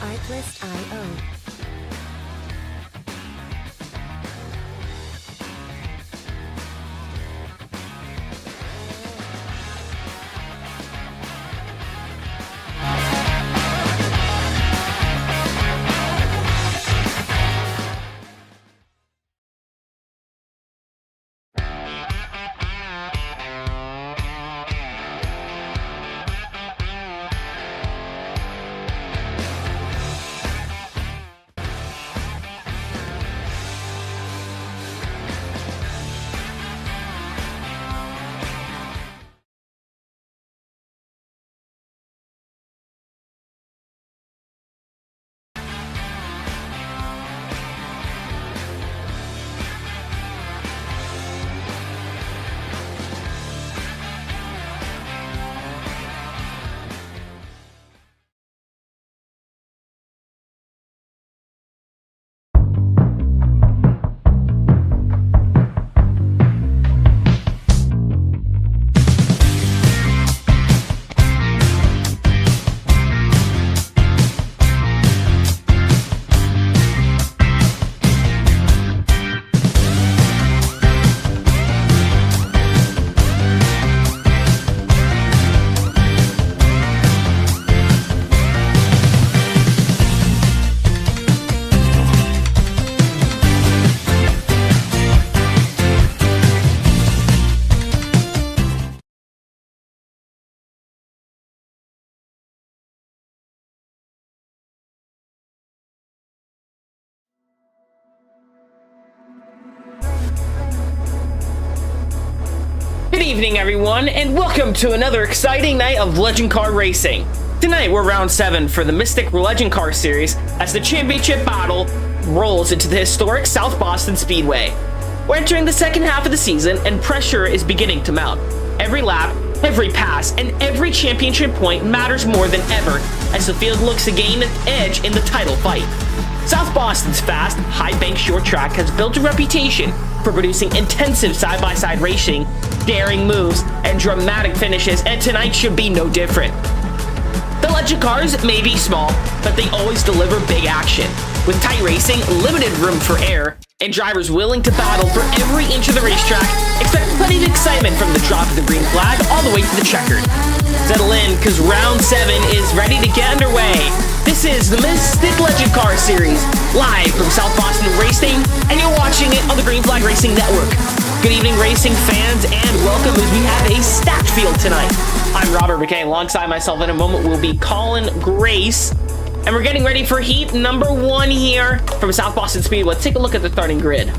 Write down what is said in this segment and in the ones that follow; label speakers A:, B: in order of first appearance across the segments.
A: Artlist.io.
B: Good evening, everyone, and welcome to another exciting night of Legend Car Racing. Tonight, we're round 7 for the Mystic Legend Car Series as the championship battle rolls into the historic South Boston Speedway. We're entering the second half of the season, and pressure is beginning to mount. Every lap, every pass, and every championship point matters more than ever as the field looks to gain an edge in the title fight. South Boston's fast, high-bank short track has built a reputation for producing intensive side-by-side racing, daring moves, and dramatic finishes, and tonight should be no different. The Legend cars may be small, but they always deliver big action. With tight racing, limited room for error, and drivers willing to battle for every inch of the racetrack, expect plenty of excitement from the drop of the green flag all the way to the checkered. Settle in, because round 7 is ready to get underway. This is the Mystic Legend Car Series, live from South Boston Racing, and you're watching it on the Green Flag Racing Network. Good evening, racing fans, and welcome as we have a stacked field tonight. I'm Robert McKay. Alongside myself in a moment will be Colin Grace, and we're getting ready for heat number 1 here from South Boston Speedway. Let's take a look at the starting grid.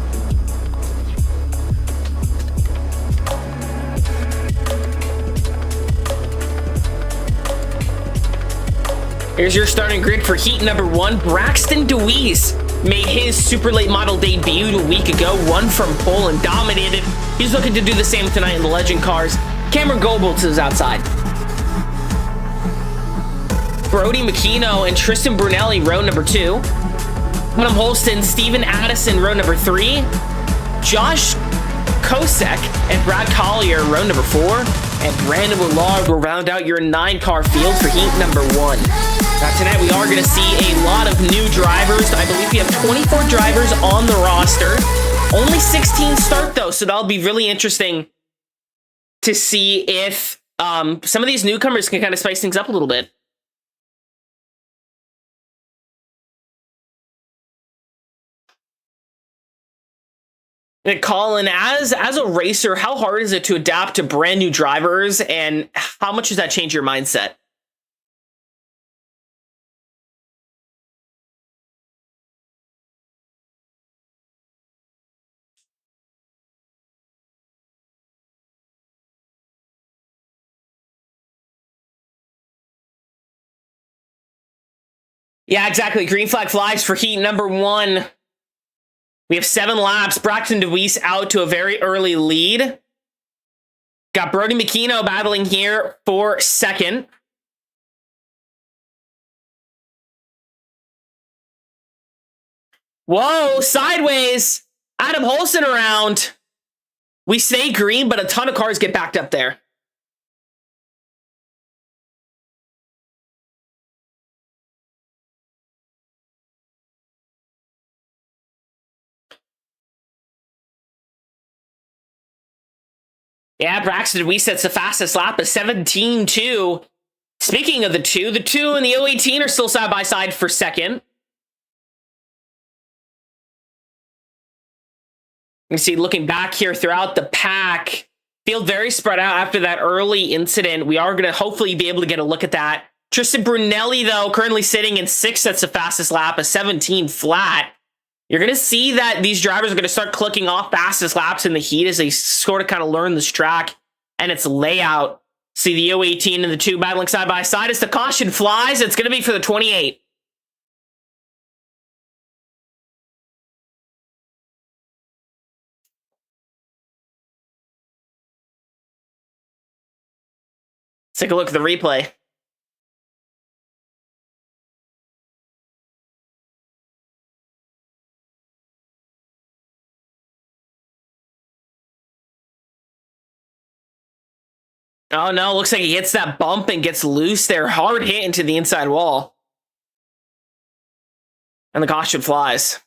B: Here's your starting grid for heat number 1. Braxton DeWeese made his super late model debut a week ago, won from pole and dominated. He's looking to do the same tonight in the Legend cars. Cameron Goebbels is outside. Brody McKeno and Tristan Brunelli, row number 2. Adam Holston, Steven Addison, row number 3. Josh Kosek and Brad Collier, row number 4. And Brandon Willard will round out your 9-car field for heat number 1. Now tonight we are going to see a lot of new drivers. I believe we have 24 drivers on the roster. Only 16 start though, so that'll be really interesting to see if some of these newcomers can kind of spice things up a little bit. And Colin, as a racer, how hard is it to adapt to brand new drivers, and how much does that change your mindset? Yeah, exactly. Green flag flies for heat number 1. We have 7 laps. Braxton DeWeese out to a very early lead. Got Brody McKenna battling here for second. Whoa, sideways. Adam Holson around. We stay green, but a ton of cars get backed up there. Yeah, Braxton, we sets the fastest lap of 17.2. Speaking of the 2 and the 018 are still side by side for second. You can see looking back here throughout the pack, field very spread out after that early incident. We are going to hopefully be able to get a look at that. Tristan Brunelli, though, currently sitting in 6th, sets the fastest lap of 17 flat. You're going to see that these drivers are going to start clicking off fastest laps in the heat as they sort of kind of learn this track and its layout. See the 018 and the 2 battling side by side as the caution flies. It's going to be for the 28. Let's take a look at the replay. Oh no, looks like he hits that bump and gets loose there. Hard hit into the inside wall. And the caution flies.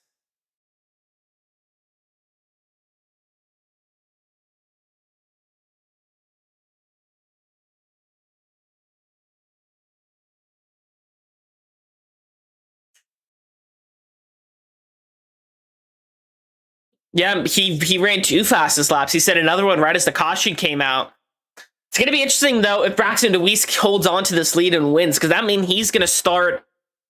B: Yeah, he ran 2 fastest laps. He said another one right as the caution came out. It's going to be interesting, though, if Braxton DeWeese holds on to this lead and wins, because that means he's going to start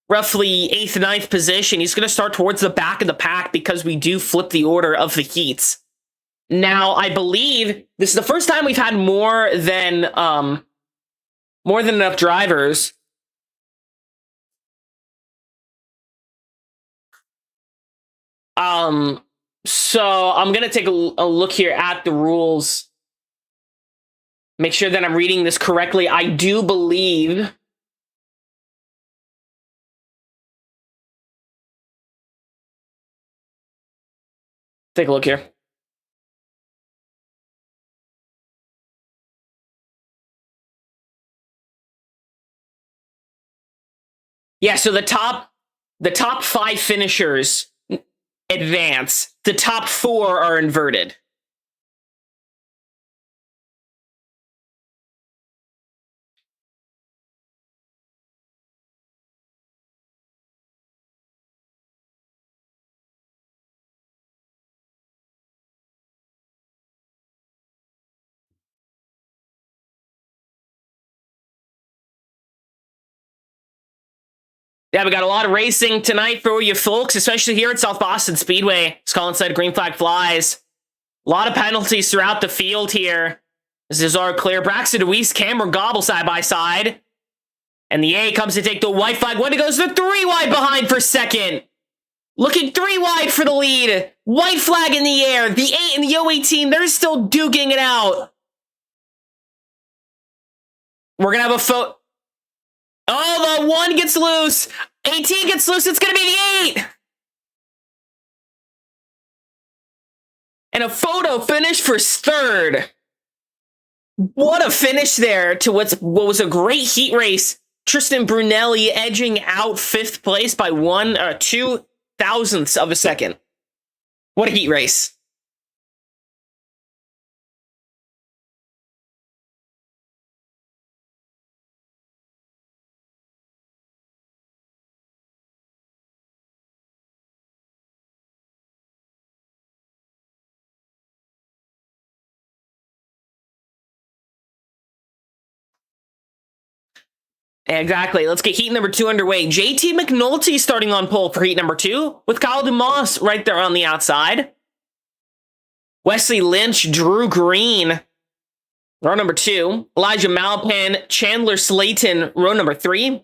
B: roughly 8th, 9th position. He's going to start towards the back of the pack because we do flip the order of the heats. Now, I believe this is the first time we've had more than enough drivers. So I'm going to take a look here at the rules. Make sure that I'm reading this correctly. I do believe take a look here. Yeah, so the top 5 finishers advance. The top 4 are inverted. Yeah, we got a lot of racing tonight for you folks, especially here at South Boston Speedway. As Colin said, green flag flies. A lot of penalties throughout the field here. This is our clear. Braxton DeWeese, Cameron Gobble side by side. And the A comes to take the white flag. When it goes to 3 wide behind for second. Looking 3 wide for the lead. White flag in the air. The 8 and the 018, they're still duking it out. We're going to have a photo. Oh, the 1 gets loose. 18 gets loose. It's going to be the 8. And a photo finish for 3rd. What a finish there to what was a great heat race. Tristan Brunelli edging out 5th place by 2 thousandths of a second. What a heat race. Exactly. Let's get heat number 2 underway. JT McNulty starting on pole for heat number 2 with Kyle DeMoss right there on the outside. Wesley Lynch, Drew Green, row number 2. Elijah Malpan, Chandler Slayton, row number 3.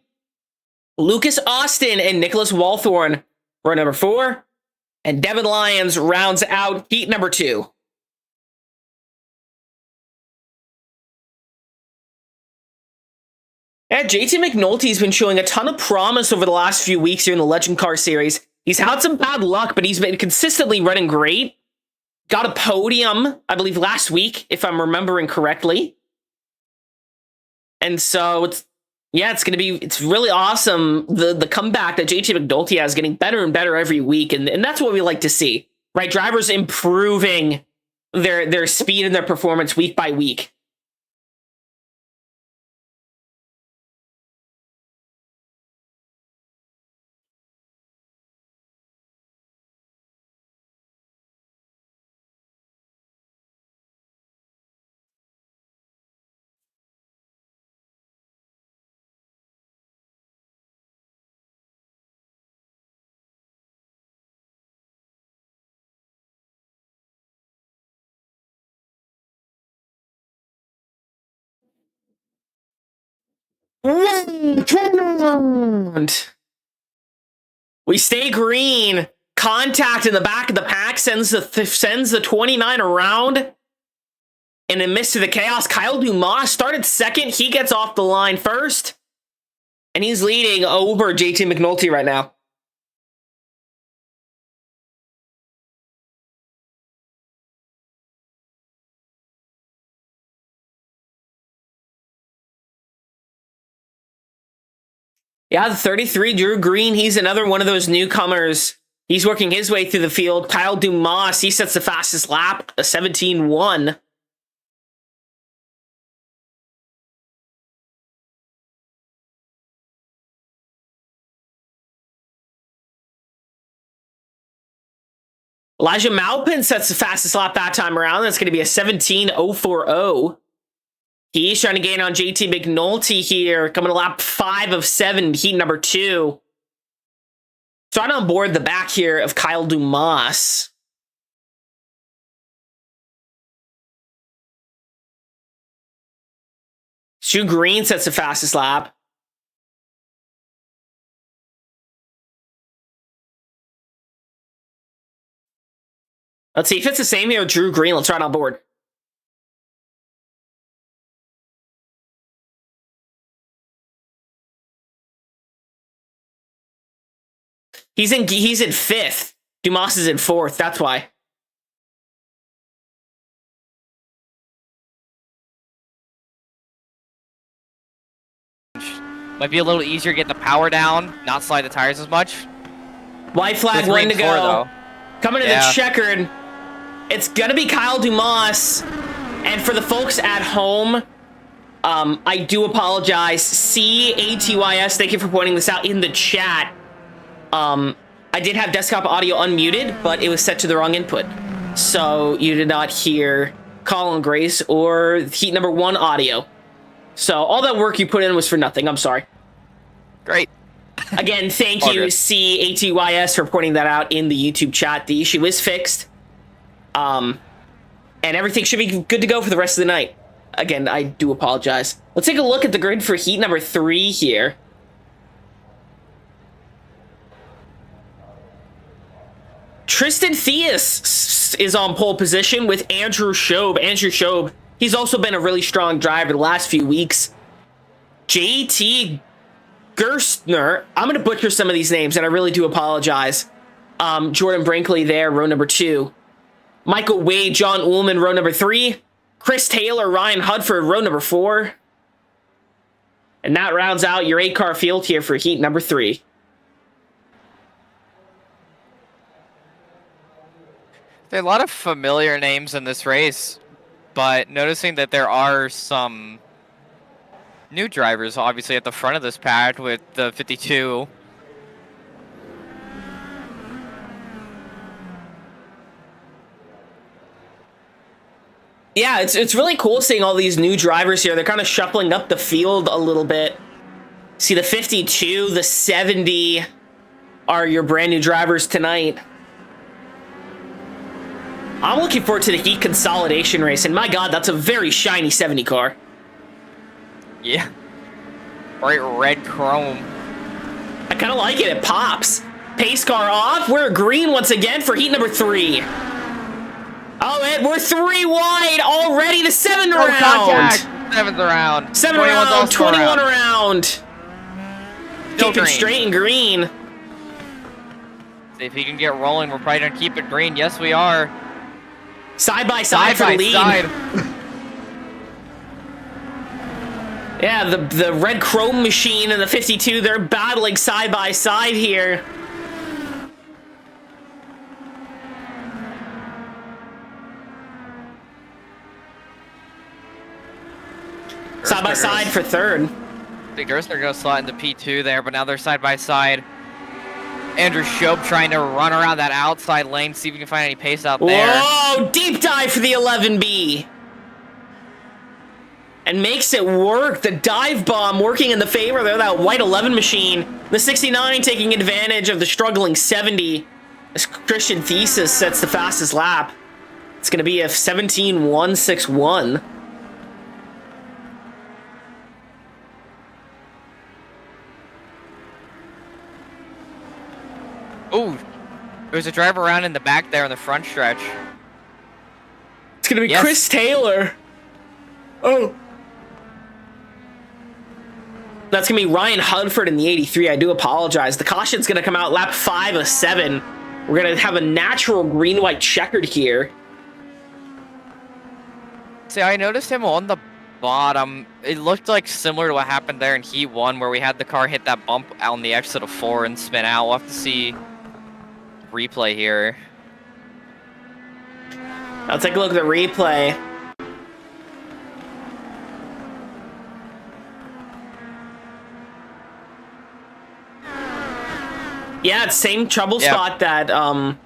B: Lucas Austin and Nicholas Walthorn, row number 4. And Devin Lyons rounds out heat number 2. And JT McNulty's been showing a ton of promise over the last few weeks here in the Legend Car Series. He's had some bad luck, but he's been consistently running great. Got a podium, I believe, last week, if I'm remembering correctly. And so it's really awesome. The comeback that JT McNulty has, getting better and better every week. And that's what we like to see, right? Drivers improving their speed and their performance week by week. Turn around. We stay green. Contact in the back of the pack sends the 29 around. And a miss to the chaos. Kyle Dumas started second. He gets off the line first. And he's leading over JT McNulty right now. Yeah, the 33, Drew Green, he's another one of those newcomers. He's working his way through the field. Kyle Dumas, he sets the fastest lap, a 17-1. Elijah Maupin sets the fastest lap that time around. That's going to be a 17.040. He's trying to gain on JT McNulty here, coming to lap 5 of 7, heat number 2. So I'm on board the back here of Kyle Dumas. Drew Green sets the fastest lap. Let's see if it's the same here with Drew Green. Let's ride on board. He's in 5th. Dumas is in 4th. That's why.
A: Might be a little easier to get the power down, not slide the tires as much.
B: White flag, one to go. Coming to the checkered. It's going to be Kyle Dumas. And for the folks at home, I do apologize. CATYS, thank you for pointing this out in the chat. I did have desktop audio unmuted, but it was set to the wrong input. So you did not hear Colin Grace or heat number 1 audio. So all that work you put in was for nothing. I'm sorry.
A: Great.
B: Again, thank you, CATYS, for pointing that out in the YouTube chat. The issue is fixed. And everything should be good to go for the rest of the night. Again, I do apologize. Let's take a look at the grid for heat number 3 here. Tristan Theus is on pole position with Andrew Schob. Andrew Schob, he's also been a really strong driver the last few weeks. JT Gerstner, I'm going to butcher some of these names, and I really do apologize. Jordan Brinkley there, row number 2. Michael Wade, John Ullman, row number 3. Chris Taylor, Ryan Hudford, row number 4. And that rounds out your 8-car field here for heat number 3.
A: There are a lot of familiar names in this race, but noticing that there are some new drivers, obviously, at the front of this pad with the 52.
B: Yeah, it's really cool seeing all these new drivers here. They're kind of shuffling up the field a little bit. See, the 52, the 70 are your brand new drivers tonight. I'm looking forward to the heat consolidation race, and my God, that's a very shiny 70 car.
A: Yeah. Bright red chrome.
B: I kind of like it. It pops. Pace car off. We're green once again for heat number 3. Oh, and we're 3 wide already. The 7th round.
A: Contact. 7th round.
B: 7th round. 21 round.
A: Still
B: Keep it
A: green.
B: straight and green.
A: See if he can get rolling. We're probably gonna keep it green. Yes, we are.
B: Side by side for the lead. Yeah, the red chrome machine and the 52, they're battling side by side here. Side by side for 3rd.
A: I think Gerstner goes slot into P2 there, but now they're side by side. Andrew Shope trying to run around that outside lane, see if we can find any pace out there.
B: Whoa, deep dive for the 11B. And makes it work. The dive bomb working in the favor there, that white 11 machine. The 69 taking advantage of the struggling 70. As Christian Thesis sets the fastest lap. It's going to be a 17.161.
A: Ooh, there's a driver around in the back there in the front stretch.
B: It's going to be Chris Taylor. Oh. That's going to be Ryan Hudford in the 83. I do apologize. The caution's going to come out lap 5 of 7. We're going to have a natural green-white checkered here.
A: See, I noticed him on the bottom. It looked like similar to what happened there in Heat 1, where we had the car hit that bump on the exit of 4 and spin out. We'll have to see replay here.
B: I'll take a look at the replay. Yeah, it's same trouble spot that one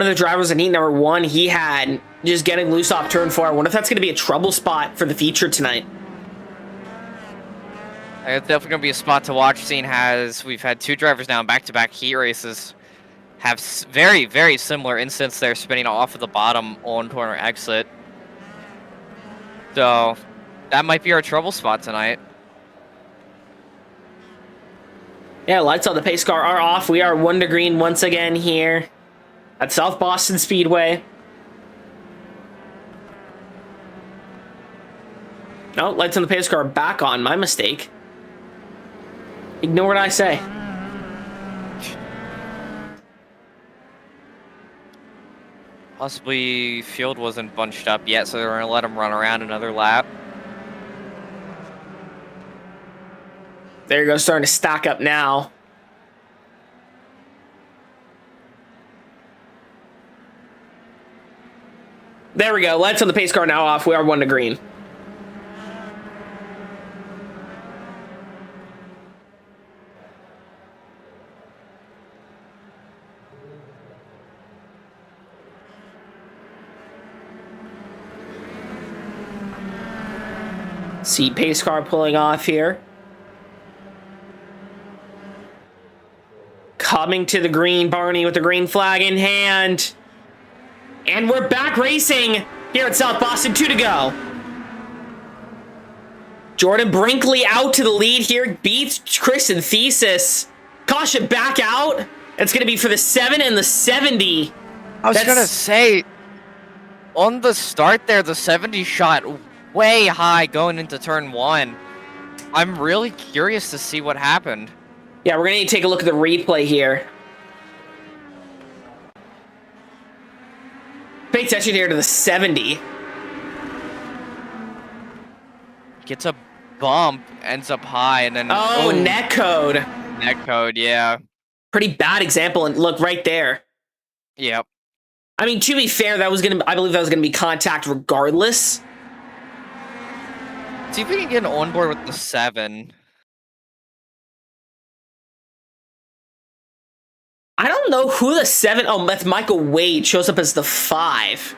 B: of the drivers in heat number 1 he had, just getting loose off turn 4. I wonder if that's going to be a trouble spot for the feature tonight.
A: It's definitely going to be a spot to watch, seeing as we've had 2 drivers now in back-to-back heat races have very, very similar instances there, spinning off of the bottom on-corner exit. So that might be our trouble spot tonight.
B: Yeah, lights on the pace car are off. We are 1 to green once again here at South Boston Speedway. No, lights on the pace car are back on. My mistake. Ignore what I say.
A: Possibly field wasn't bunched up yet, so they're going to let him run around another lap.
B: There you go, starting to stack up now. There we go. Lights on the pace car now off. We are 1 to green. See pace car pulling off here. Coming to the green, Barney with the green flag in hand. And we're back racing here at South Boston. 2 to go. Jordan Brinkley out to the lead here. Beats Chris and Thesis. Caution back out. It's going to be for the 7 and the 70.
A: I was going to say, on the start there, the 70 shot way high going into turn 1. I'm really curious to see what happened.
B: Yeah, we're going to need to take a look at the replay here. Pay attention here to the 70.
A: Gets a bump, ends up high, and then...
B: Oh, net code.
A: Net code, yeah.
B: Pretty bad example, and look right there.
A: Yep.
B: I mean, to be fair, that was going to... I believe that was going to be contact regardless.
A: See if we can get on board with the 7.
B: I don't know who the 7... Oh, that's Michael Wade. Shows up as the 5.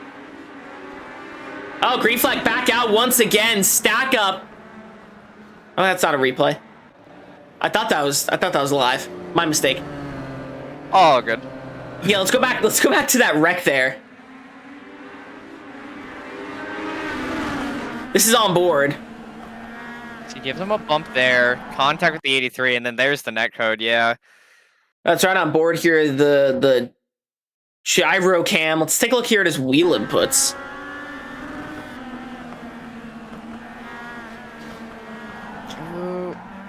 B: Oh, green flag back out once again. Stack up. Oh, that's not a replay. I thought that was live. My mistake.
A: Oh, good.
B: Yeah, let's go back. Let's go back to that wreck there. This is on board.
A: So he gives him a bump there. Contact with the 83, and then there's the net code, yeah.
B: That's right on board here. The gyro cam. Let's take a look here at his wheel inputs.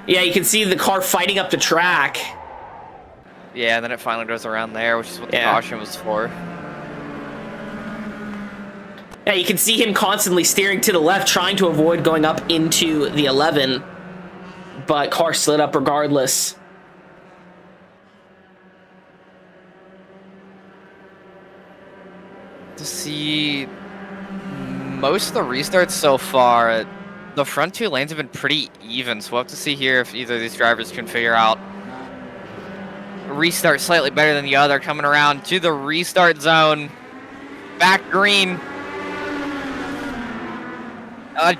B: Yeah, you can see the car fighting up the track.
A: Yeah, and then it finally goes around there, which is what the caution was for.
B: Yeah, you can see him constantly steering to the left, trying to avoid going up into the 11. But car slid up regardless.
A: To see most of the restarts so far, the front two lanes have been pretty even, so we'll have to see here if either of these drivers can figure out restart slightly better than the other. Coming around to the restart zone, back green.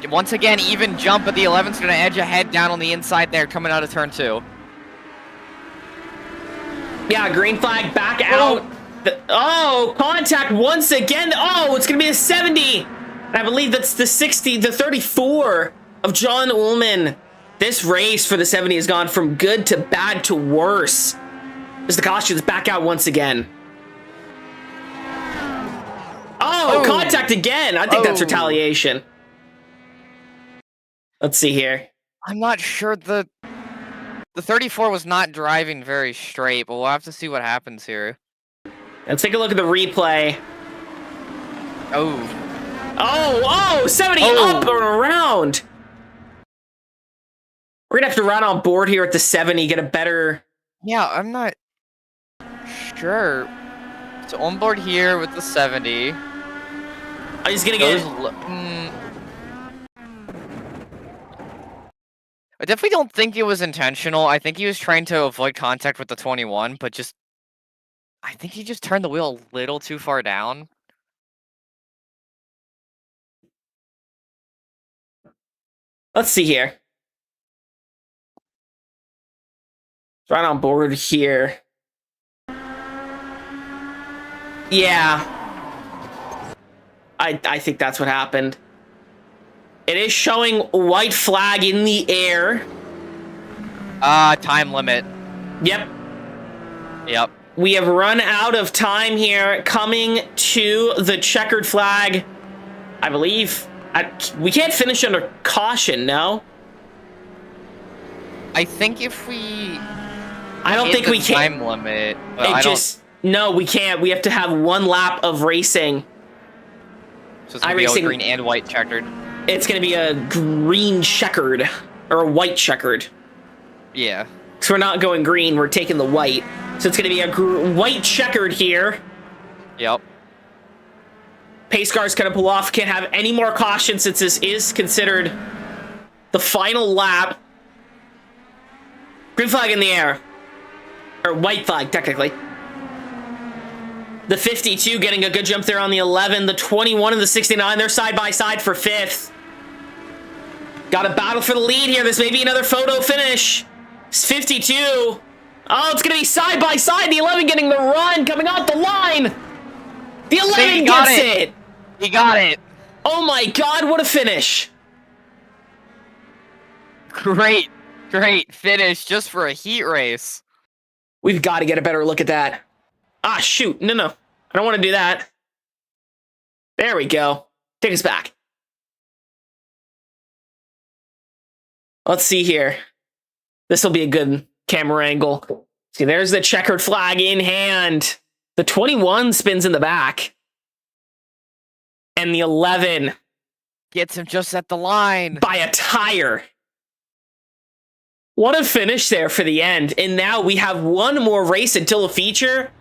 A: Once again, even jump, but the 11's going to edge ahead down on the inside there, coming out of turn 2.
B: Yeah, green flag back out. Oh, contact once again. Oh, it's going to be a 70. I believe that's the 60, the 34 of John Ullman. This race for the 70 has gone from good to bad to worse. As the caution's back out once again. Oh, contact again. I think that's retaliation. Let's see here.
A: I'm not sure. The 34 was not driving very straight, but we'll have to see what happens here.
B: Let's take a look at the replay.
A: Oh,
B: 70 up and around. We're gonna have to run on board here at the 70, get a better...
A: Yeah, I'm not sure. So on board here with the 70.
B: He's gonna get...
A: I definitely don't think it was intentional. I think he was trying to avoid contact with the 21, but just... I think he just turned the wheel a little too far down.
B: Let's see here. Right on board here. Yeah. I think that's what happened. It is showing white flag in the air.
A: Time limit.
B: Yep.
A: Yep.
B: We have run out of time here. Coming to the checkered flag, I believe. We can't finish under caution, no?
A: I think if we...
B: I don't think we can.
A: Time limit.
B: No, we can't. We have to have one lap of racing.
A: So it's going to be a green and white checkered.
B: It's going to be a green checkered. Or a white checkered.
A: Yeah.
B: Because we're not going green, we're taking the white. So it's going to be a white checkered here.
A: Yep.
B: Pace car's going to pull off. Can't have any more caution since this is considered the final lap. Green flag in the air. Or white flag, technically. The 52 getting a good jump there on the 11. The 21 and the 69, they're side by side for 5th. Got a battle for the lead here. This may be another photo finish. It's 52. Oh, it's going to be side by side. The 11 getting the run, coming off the line. The 11 gets it.
A: He got it.
B: Oh my God, what a finish.
A: Great finish just for a heat race.
B: We've got to get a better look at that. Ah, shoot. No. I don't want to do that. There we go. Take us back. Let's see here. This will be a good camera angle. See, there's the checkered flag in hand. The 21 spins in the back. And the 11
A: gets him just at the line.
B: By a tire. What a finish there for the end. And now we have one more race until a feature.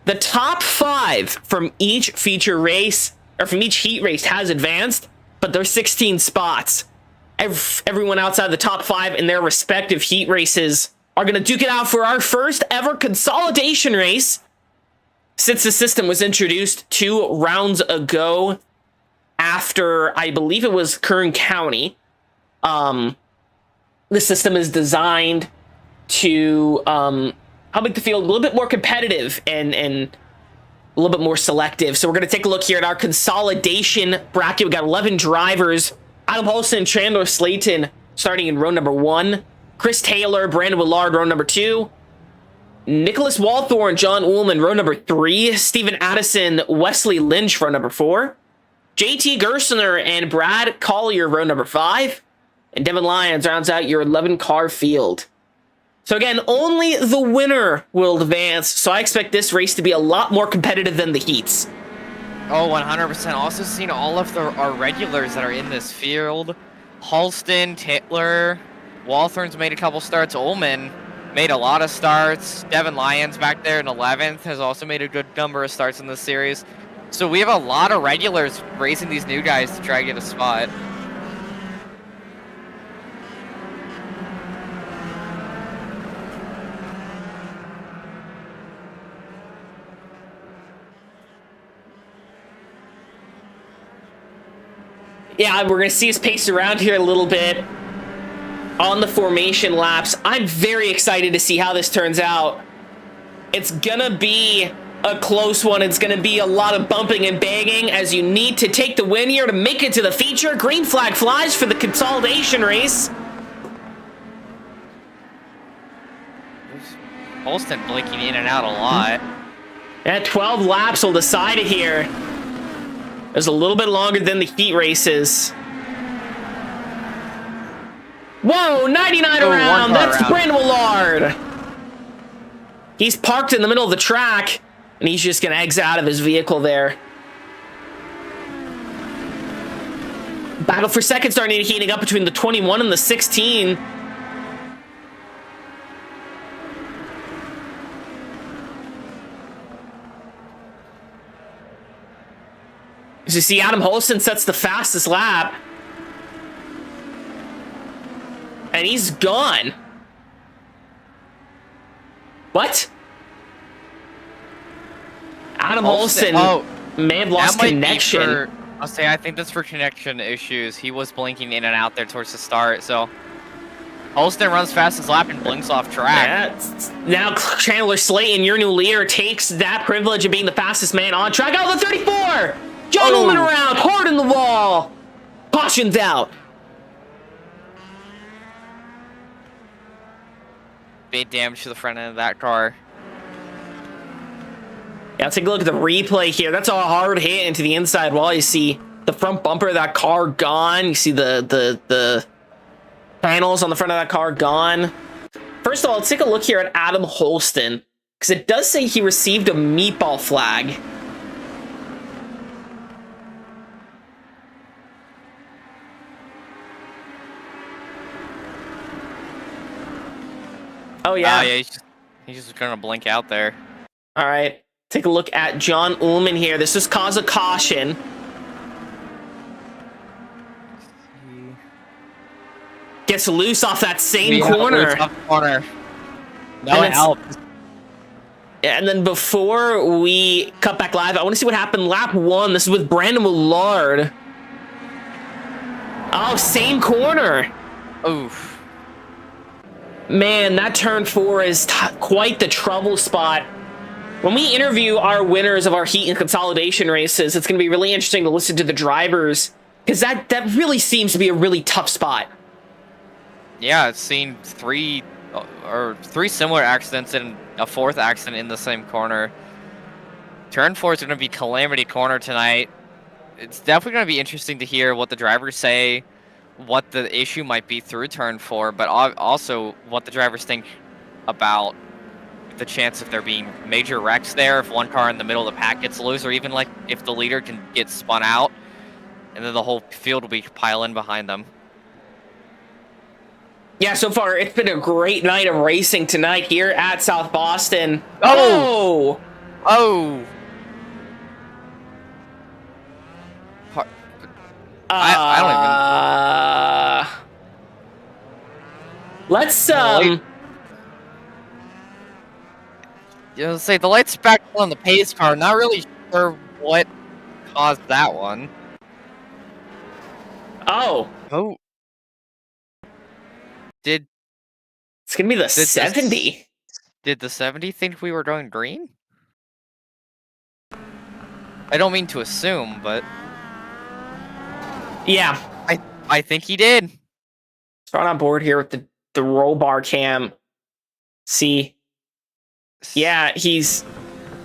B: The top 5 from each feature race, or from each heat race, has advanced, but there's 16 spots. Everyone outside the top 5 in their respective heat races are going to duke it out for our first ever consolidation race since the system was introduced 2 rounds ago after, I believe it was Kern County. The system is designed to make the field a little bit more competitive and a little bit more selective. So we're going to take a look here at our consolidation bracket. We got 11 drivers. Adam Holston, Chandler Slayton starting in row number 1. Chris Taylor, Brandon Willard, row number 2. Nicholas Walthorne, John Ullman, row number 3. Stephen Addison, Wesley Lynch, row number 4. JT Gersner and Brad Collier, row number 5. And Devin Lyons rounds out your 11-car field. So again, only the winner will advance, so I expect this race to be a lot more competitive than the heats.
A: Oh, 100%. Also seen all of our regulars that are in this field. Halston, Titler, Walthorne's made a couple starts. Ullman made a lot of starts. Devin Lyons back there in 11th has also made a good number of starts in this series. So we have a lot of regulars racing these new guys to try to get a spot.
B: Yeah, we're going to see us pace around here a little bit on the formation laps. I'm very excited to see how this turns out. It's going to be a close one. It's going to be a lot of bumping and banging as you need to take the win here to make it to the feature. Green flag flies for the consolidation race.
A: Holston blinking in and out a lot.
B: At 12 laps will decide it here. It's a little bit longer than the heat races. Whoa, 99 around. That's Brandon Willard. He's parked in the middle of the track, and he's just going to exit out of his vehicle there. Battle for second starting heating up between the 21 and the 16. As you see, Adam Holston sets the fastest lap. And he's gone. What? Adam Holston may have lost connection.
A: I'll say I think that's for connection issues. He was blinking in and out there towards the start, so Holston runs fastest lap and blinks off track.
B: Yeah, now Chandler Slayton, your new leader, takes that privilege of being the fastest man on track. Oh, the 34! John Ullman around, hard in the wall. Caution's out.
A: Big damage to the front end of that car.
B: Yeah, let's take a look at the replay here. That's a hard hit into the inside wall. You see the front bumper of that car gone. You see the panels on the front of that car gone. First of all, let's take a look here at Adam Holston, because it does say he received a meatball flag. Oh, yeah.
A: Yeah, he's just gonna blink out there.
B: All right. Take a look at John Ullman here. This just caused a caution. Gets loose off that same corner.
A: No, it helped.
B: And then before we cut back live, I want to see what happened lap 1. This is with Brandon Willard. Oh, same corner.
A: Oof.
B: Man, that turn 4 is quite the trouble spot. When we interview our winners of our heat and consolidation races, it's going to be really interesting to listen to the drivers, because that really seems to be a really tough spot.
A: Yeah, it's seen three similar accidents and a 4th accident in the same corner. Turn 4 is going to be calamity corner tonight. It's definitely going to be interesting to hear what the drivers say, what the issue might be through turn 4, but also what the drivers think about the chance of there being major wrecks there if one car in the middle of the pack gets loose, or even like if the leader can get spun out and then the whole field will be piling behind them.
B: Yeah, so far it's been a great night of racing tonight here at South Boston.
A: Oh! I don't even.
B: Let's
A: say the lights back on the pace car. Not really sure what caused that one.
B: Oh.
A: It's
B: gonna be the 70.
A: Did the 70 think we were going green? I don't mean to assume, but
B: yeah,
A: I think he did.
B: Start on board here with the roll bar cam. See Yeah, he's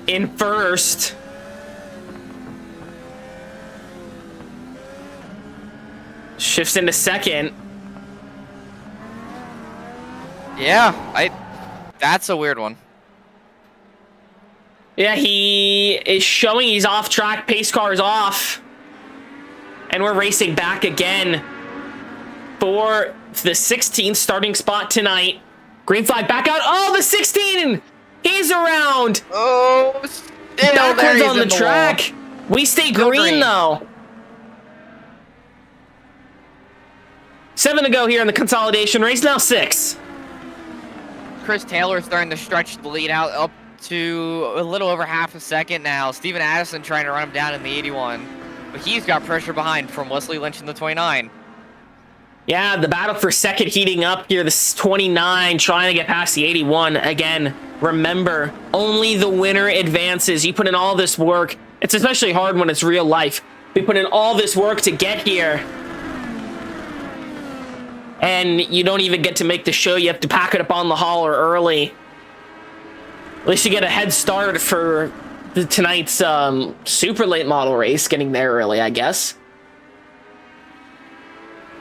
B: in first. Shifts into second.
A: Yeah, that's a weird one.
B: Yeah, he is showing he's off track. Pace car is off. And we're racing back again for the 16th starting spot tonight. Green flag back out. Oh, the 16! He's around.
A: Oh, still
B: backwards on the track. We stay green, though. 7 to go here in the consolidation race. Now 6.
A: Chris Taylor's starting to stretch the lead out up to a little over half a second now. Steven Addison trying to run him down in the 81. But he's got pressure behind from Wesley Lynch in the 29.
B: Yeah, the battle for second heating up here. This 29 trying to get past the 81. Again, remember, only the winner advances. You put in all this work. It's especially hard when it's real life. We put in all this work to get here. And you don't even get to make the show. You have to pack it up on the hauler early. At least you get a head start for tonight's super late model race, getting there early, I guess.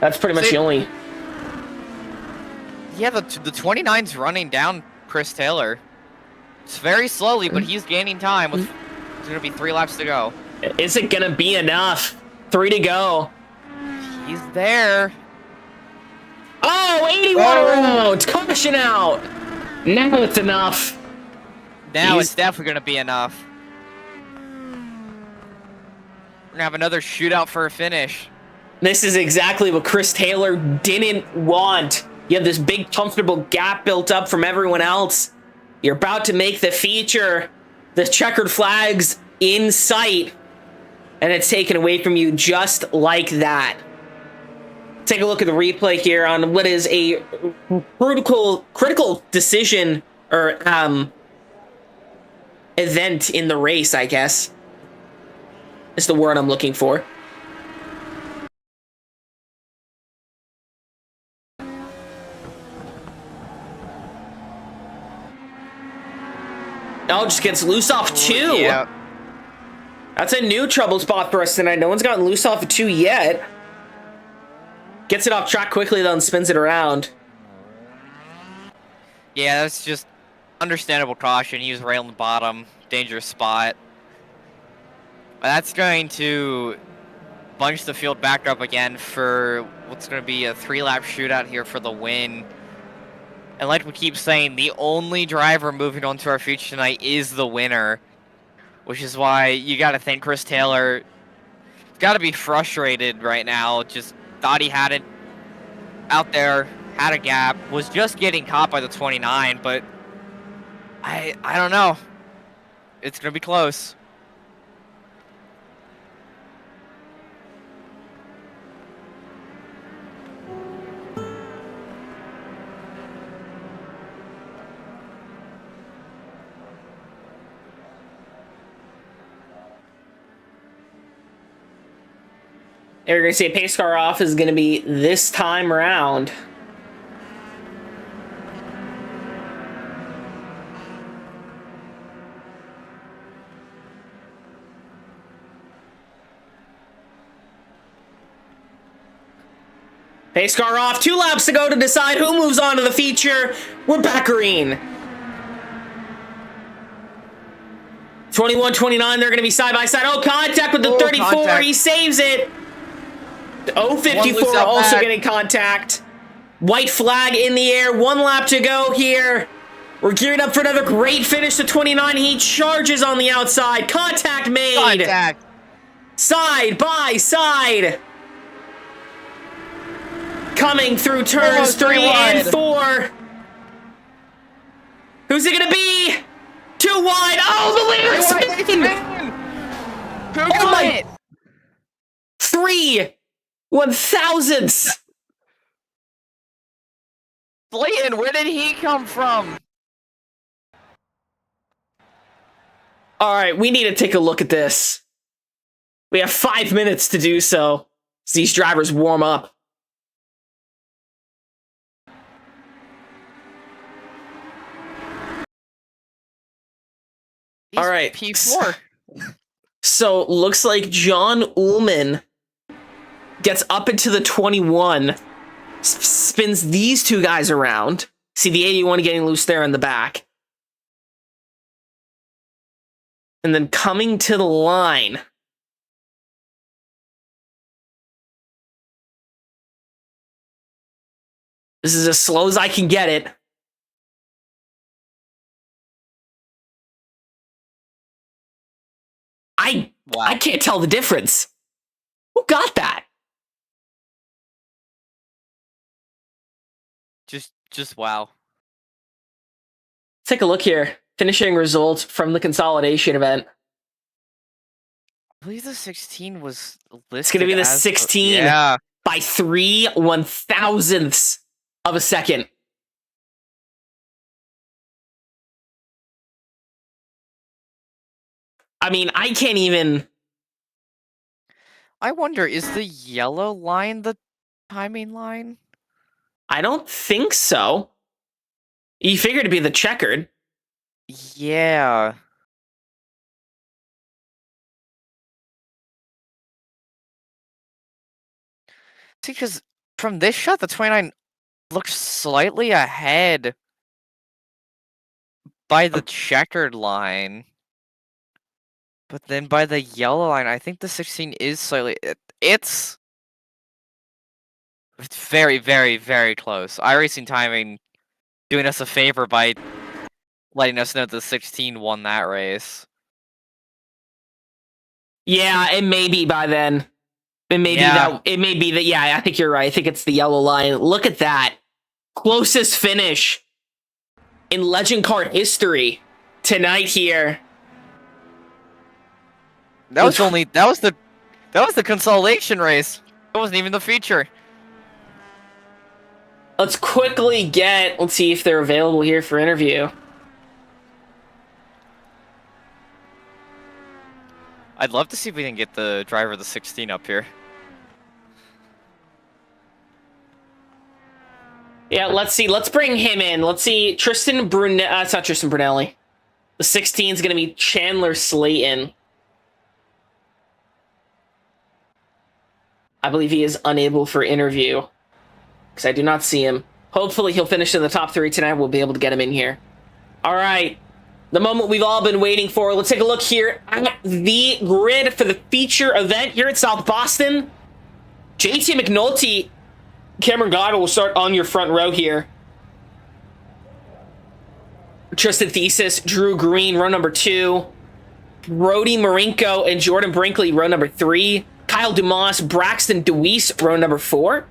B: That's pretty much the only...
A: Yeah, the 29's running down Chris Taylor. It's very slowly, but he's gaining time. There's going to be 3 laps to go.
B: Is it going to be enough? 3 to go.
A: He's there.
B: Oh, 81 around. Caution out. Now it's enough.
A: Now it's definitely going to be enough. We're going to have another shootout for a finish.
B: This is exactly what Chris Taylor didn't want. You have this big, comfortable gap built up from everyone else. You're about to make the feature. The checkered flag's in sight. And it's taken away from you just like that. Take a look at the replay here on what is a critical decision or event in the race, I guess. Is the word I'm looking for. Oh, just gets loose off 2.
A: Yeah.
B: That's a new trouble spot for us tonight. No one's gotten loose off of 2 yet. Gets it off track quickly, though, and spins it around.
A: Yeah, that's just understandable caution. He was right on the bottom. Dangerous spot. But that's going to bunch the field back up again for what's going to be a 3-lap shootout here for the win. And like we keep saying, the only driver moving on to our feature tonight is the winner. Which is why you got to think Chris Taylor got to be frustrated right now. Just thought he had it out there, had a gap, was just getting caught by the 29, but I don't know. It's going to be close.
B: You're going to see a pace car off is going to be this time around. Pace car off. 2 laps to go to decide who moves on to the feature. We're back green. 21, 29, they're going to be side by side. Oh, contact with the 34. Contact. He saves it. 054 also getting contact. White flag in the air. 1 lap to go here. We're gearing up for another great finish to 29. He charges on the outside. Contact made.
A: Contact.
B: Side by side. Coming through turns 3 and 4. Who's it going to be? 2 wide. Oh, the leader spin.
A: Who got it?
B: 3 1,000ths.
A: Slayton, where did he come from?
B: All right, we need to take a look at this. We have 5 minutes to do so as these drivers warm up. All right.
A: P4.
B: So looks like John Ullman gets up into the 21, spins these two guys around. See the 81 getting loose there in the back. And then coming to the line. This is as slow as I can get it. I can't tell the difference. Who got that?
A: Just wow.
B: Let's take a look here. Finishing results from the consolidation event.
A: I believe the 16 was listed.
B: It's going to be the 16 by 3 1,000ths of a second. I mean, I can't even...
A: I wonder, is the yellow line the timing line?
B: I don't think so. You figure it'd be the checkered.
A: Yeah. See, because from this shot, the 29 looks slightly ahead by the checkered line. But then by the yellow line, I think the 16 is slightly... It's very, very, very close. iRacing Timing doing us a favor by letting us know the 16 won that race.
B: Yeah, it may be by then. It may be that. It may be that. Yeah, I think you're right. I think it's the yellow line. Look at that. Closest finish in Legend Car history tonight here.
A: That was the consolation race. That wasn't even the feature.
B: Let's quickly let's see if they're available here for interview.
A: I'd love to see if we can get the driver of the 16 up here.
B: Yeah, let's see. Let's bring him in. Let's see. Tristan Brunelli. It's not Tristan Brunelli. The 16 is going to be Chandler Slayton. I believe he is unable for interview because I do not see him. Hopefully he'll finish in the top 3 tonight. We'll be able to get him in here. All right. The moment we've all been waiting for. Let's take a look here at the grid for the feature event here at South Boston. JT McNulty, Cameron Goddard will start on your front row here. Tristan Thesis, Drew Green, row number 2. Brody Marinko and Jordan Brinkley, row number 3. Kyle Dumas, Braxton Deweese, row number 4.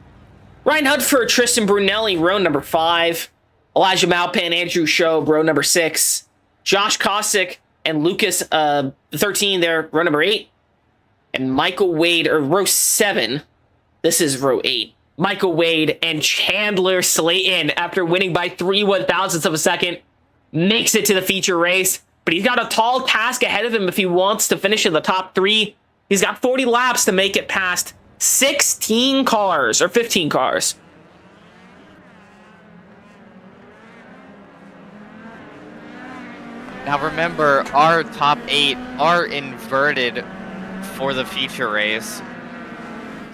B: Ryan Hudford, Tristan Brunelli, row number 5. Elijah Malpan, Andrew Show, row number 6. Josh Kosick and Lucas 13 there, row number 8. And Michael Wade, or row 7. This is row 8. Michael Wade and Chandler Slayton, after winning by 3 1,000ths of a second, makes it to the feature race. But he's got a tall task ahead of him if he wants to finish in the top 3. He's got 40 laps to make it past 16 cars, or 15 cars.
A: Now remember, our top 8 are inverted for the feature race.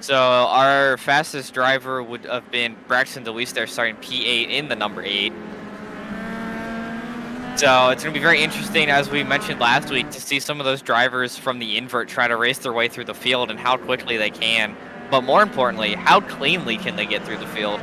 A: So our fastest driver would have been Braxton DeWeese there, starting P8 in the number 8. So it's going to be very interesting, as we mentioned last week, to see some of those drivers from the invert try to race their way through the field and how quickly they can. But more importantly, how cleanly can they get through the field?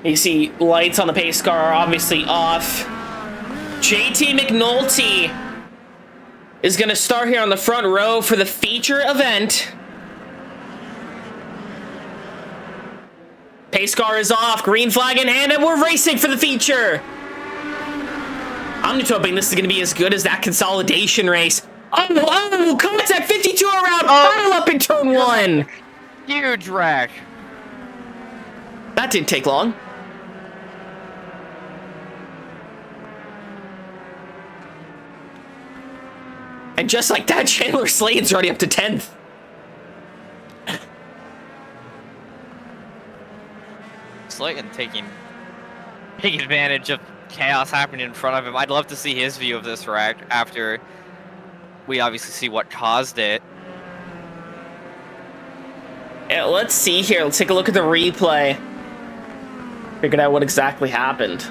B: You see lights on the pace car are obviously off. JT McNulty is going to start here on the front row for the feature event. Pace car is off, green flag in hand, and we're racing for the feature. I'm just hoping this is going to be as good as that consolidation race. Oh, contact 52 around, pile up in turn 1.
A: Huge wreck.
B: That didn't take long. And just like that, Chandler Slade's already up to 10th.
A: Slayton taking advantage of chaos happening in front of him. I'd love to see his view of this wreck after we obviously see what caused it.
B: Yeah, let's see here. Let's take a look at the replay. Figured out what exactly happened.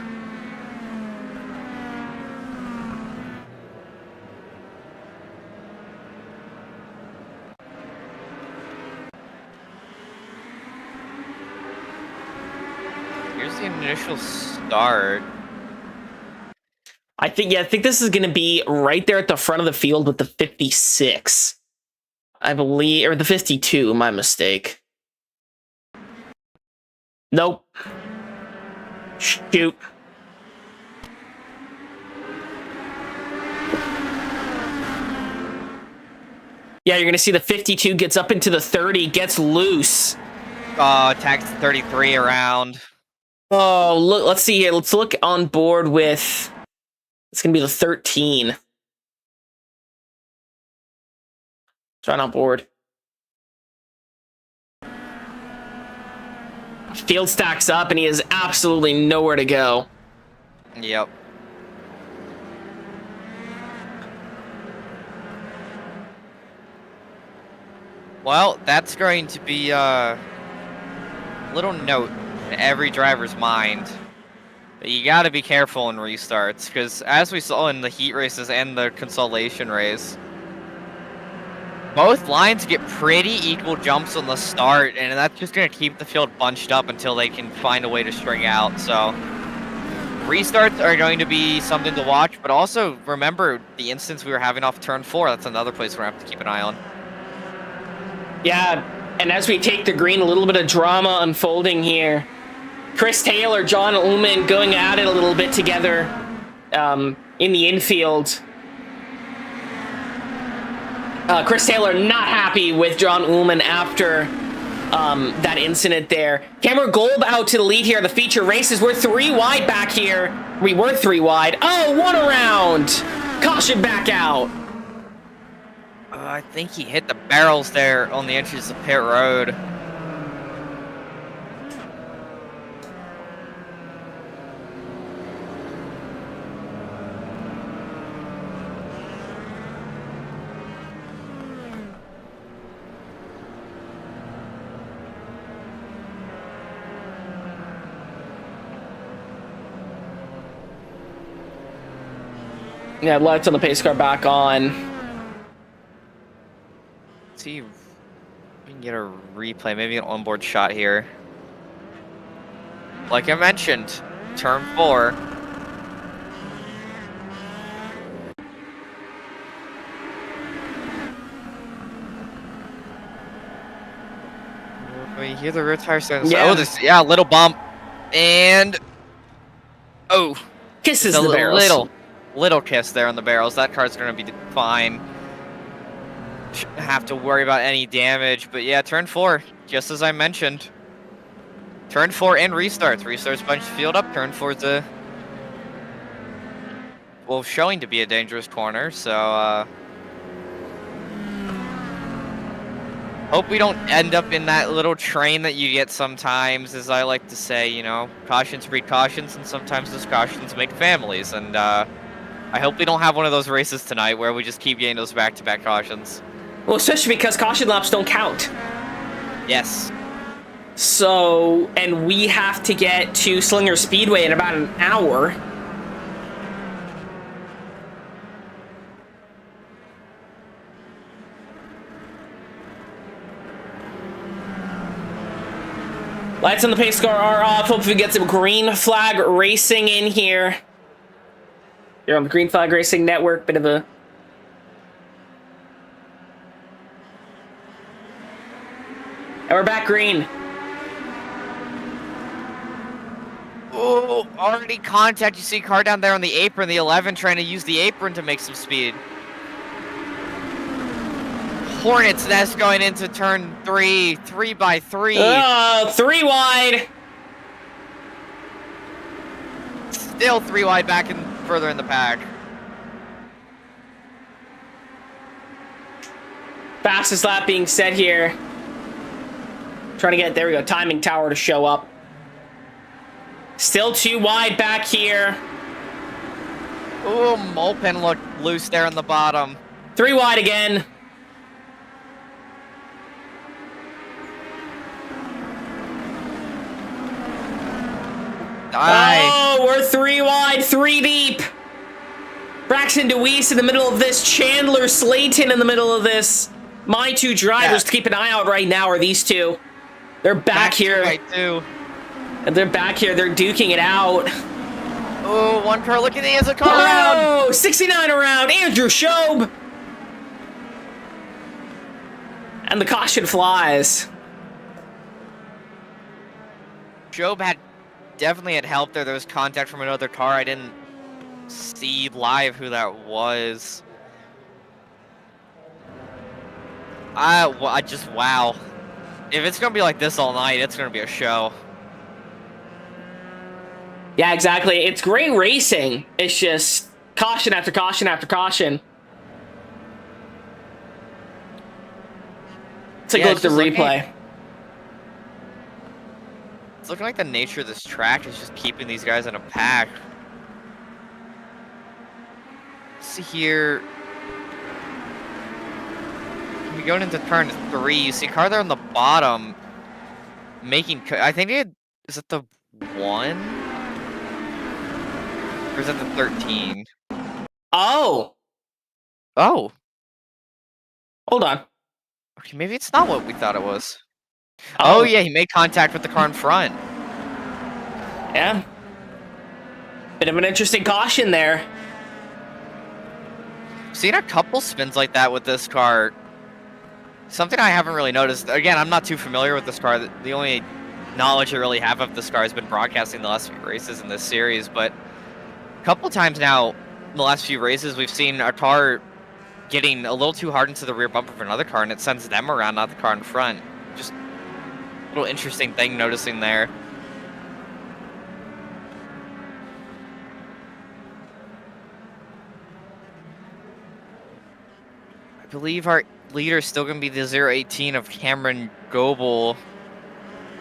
A: Here's the initial start.
B: I think this is going to be right there at the front of the field with the 56. I believe, or the 52, my mistake. Nope. Shoot. Yeah, you're going to see the 52 gets up into the 30, gets loose.
A: Tags 33 around.
B: Oh, look, let's see here. Let's look on board with, it's going to be the 13. Trying on board. Field stacks up and he has absolutely nowhere to go.
A: Yep. Well, that's going to be a little note in every driver's mind. You got to be careful in restarts, because as we saw in the heat races and the consolation race, both lines get pretty equal jumps on the start, and that's just going to keep the field bunched up until they can find a way to string out. So restarts are going to be something to watch, but also remember the instance we were having off turn 4. That's another place we're going to have to keep an eye on.
B: Yeah, and as we take the green, a little bit of drama unfolding here. Chris Taylor, John Ullman going at it a little bit together in the infield. Chris Taylor not happy with John Ullman after that incident there. Cameron Golb out to the lead here. The feature races. We're 3 wide back here. We were 3 wide. Oh, one around. Caution back out.
A: I think he hit the barrels there on the edges of pit road.
B: Yeah, lights on the pace car back on.
A: Let's see if we can get a replay, maybe an onboard shot here. Like I mentioned, turn 4. We hear the rear tire sounds.
B: Yeah.
A: Oh, little bump. And oh,
B: Kisses the barrels.
A: Little kiss there on the barrels. That car's gonna be fine. Shouldn't have to worry about any damage. But yeah, turn 4, just as I mentioned. Turn 4 and restarts. Restarts bunch the field up. Turn 4's showing to be a dangerous corner. So hope we don't end up in that little train that you get sometimes. As I like to say, you know, cautions breed cautions, and sometimes those cautions make families. And I hope we don't have one of those races tonight where we just keep getting those back-to-back cautions.
B: Well, especially because caution laps don't count.
A: Yes.
B: So, and we have to get to Slinger Speedway in about an hour. Lights on the pace car are off. Hope we get some green flag racing in here. You're on the Green Flag Racing Network. Bit of a... And we're back green.
A: Oh, already contact. You see car down there on the apron, the 11 trying to use the apron to make some speed. Hornet's Nest going into turn 3, 3 by 3.
B: Oh, 3 wide.
A: Still 3 wide back and further in the pack.
B: Fastest lap being set here. Trying to get, there we go, timing tower to show up. Still too wide back here.
A: Ooh, Molpen looked loose there on the bottom.
B: 3 wide again. Oh, we're 3 wide, 3 deep. Braxton DeWeese in the middle of this. Chandler Slayton in the middle of this. My 2 drivers to keep an eye out right now are these 2. They're back here.
A: Right, too.
B: And they're back here. They're duking it out.
A: Oh, one car looking as a car around.
B: Oh, 69 around. Andrew Shobe. And the caution flies.
A: Job definitely had help there. There was contact from another car. I didn't see live who that was. I just, wow. If it's going to be like this all night, it's going to be a show.
B: Yeah, exactly. It's great racing. It's just caution after caution after caution. Take a look at the replay.
A: It's looking like the nature of this track is just keeping these guys in a pack. Let's see here. We're going into turn 3. You see a car there on the bottom making. I think it is it the 1? Or is it the 13?
B: Oh.
A: Oh.
B: Hold on.
A: Okay, maybe it's not what we thought it was. Oh, yeah, he made contact with the car in front.
B: Yeah. Bit of an interesting caution there.
A: Seen a couple spins like that with this car. Something I haven't really noticed. Again, I'm not too familiar with this car. The only knowledge I really have of this car has been broadcasting the last few races in this series, but a couple times now in the last few races we've seen a car getting a little too hard into the rear bumper of another car and it sends them around, not the car in front. Just a little interesting thing noticing there. I believe our leader is still going to be the 018 of Cameron Goebel,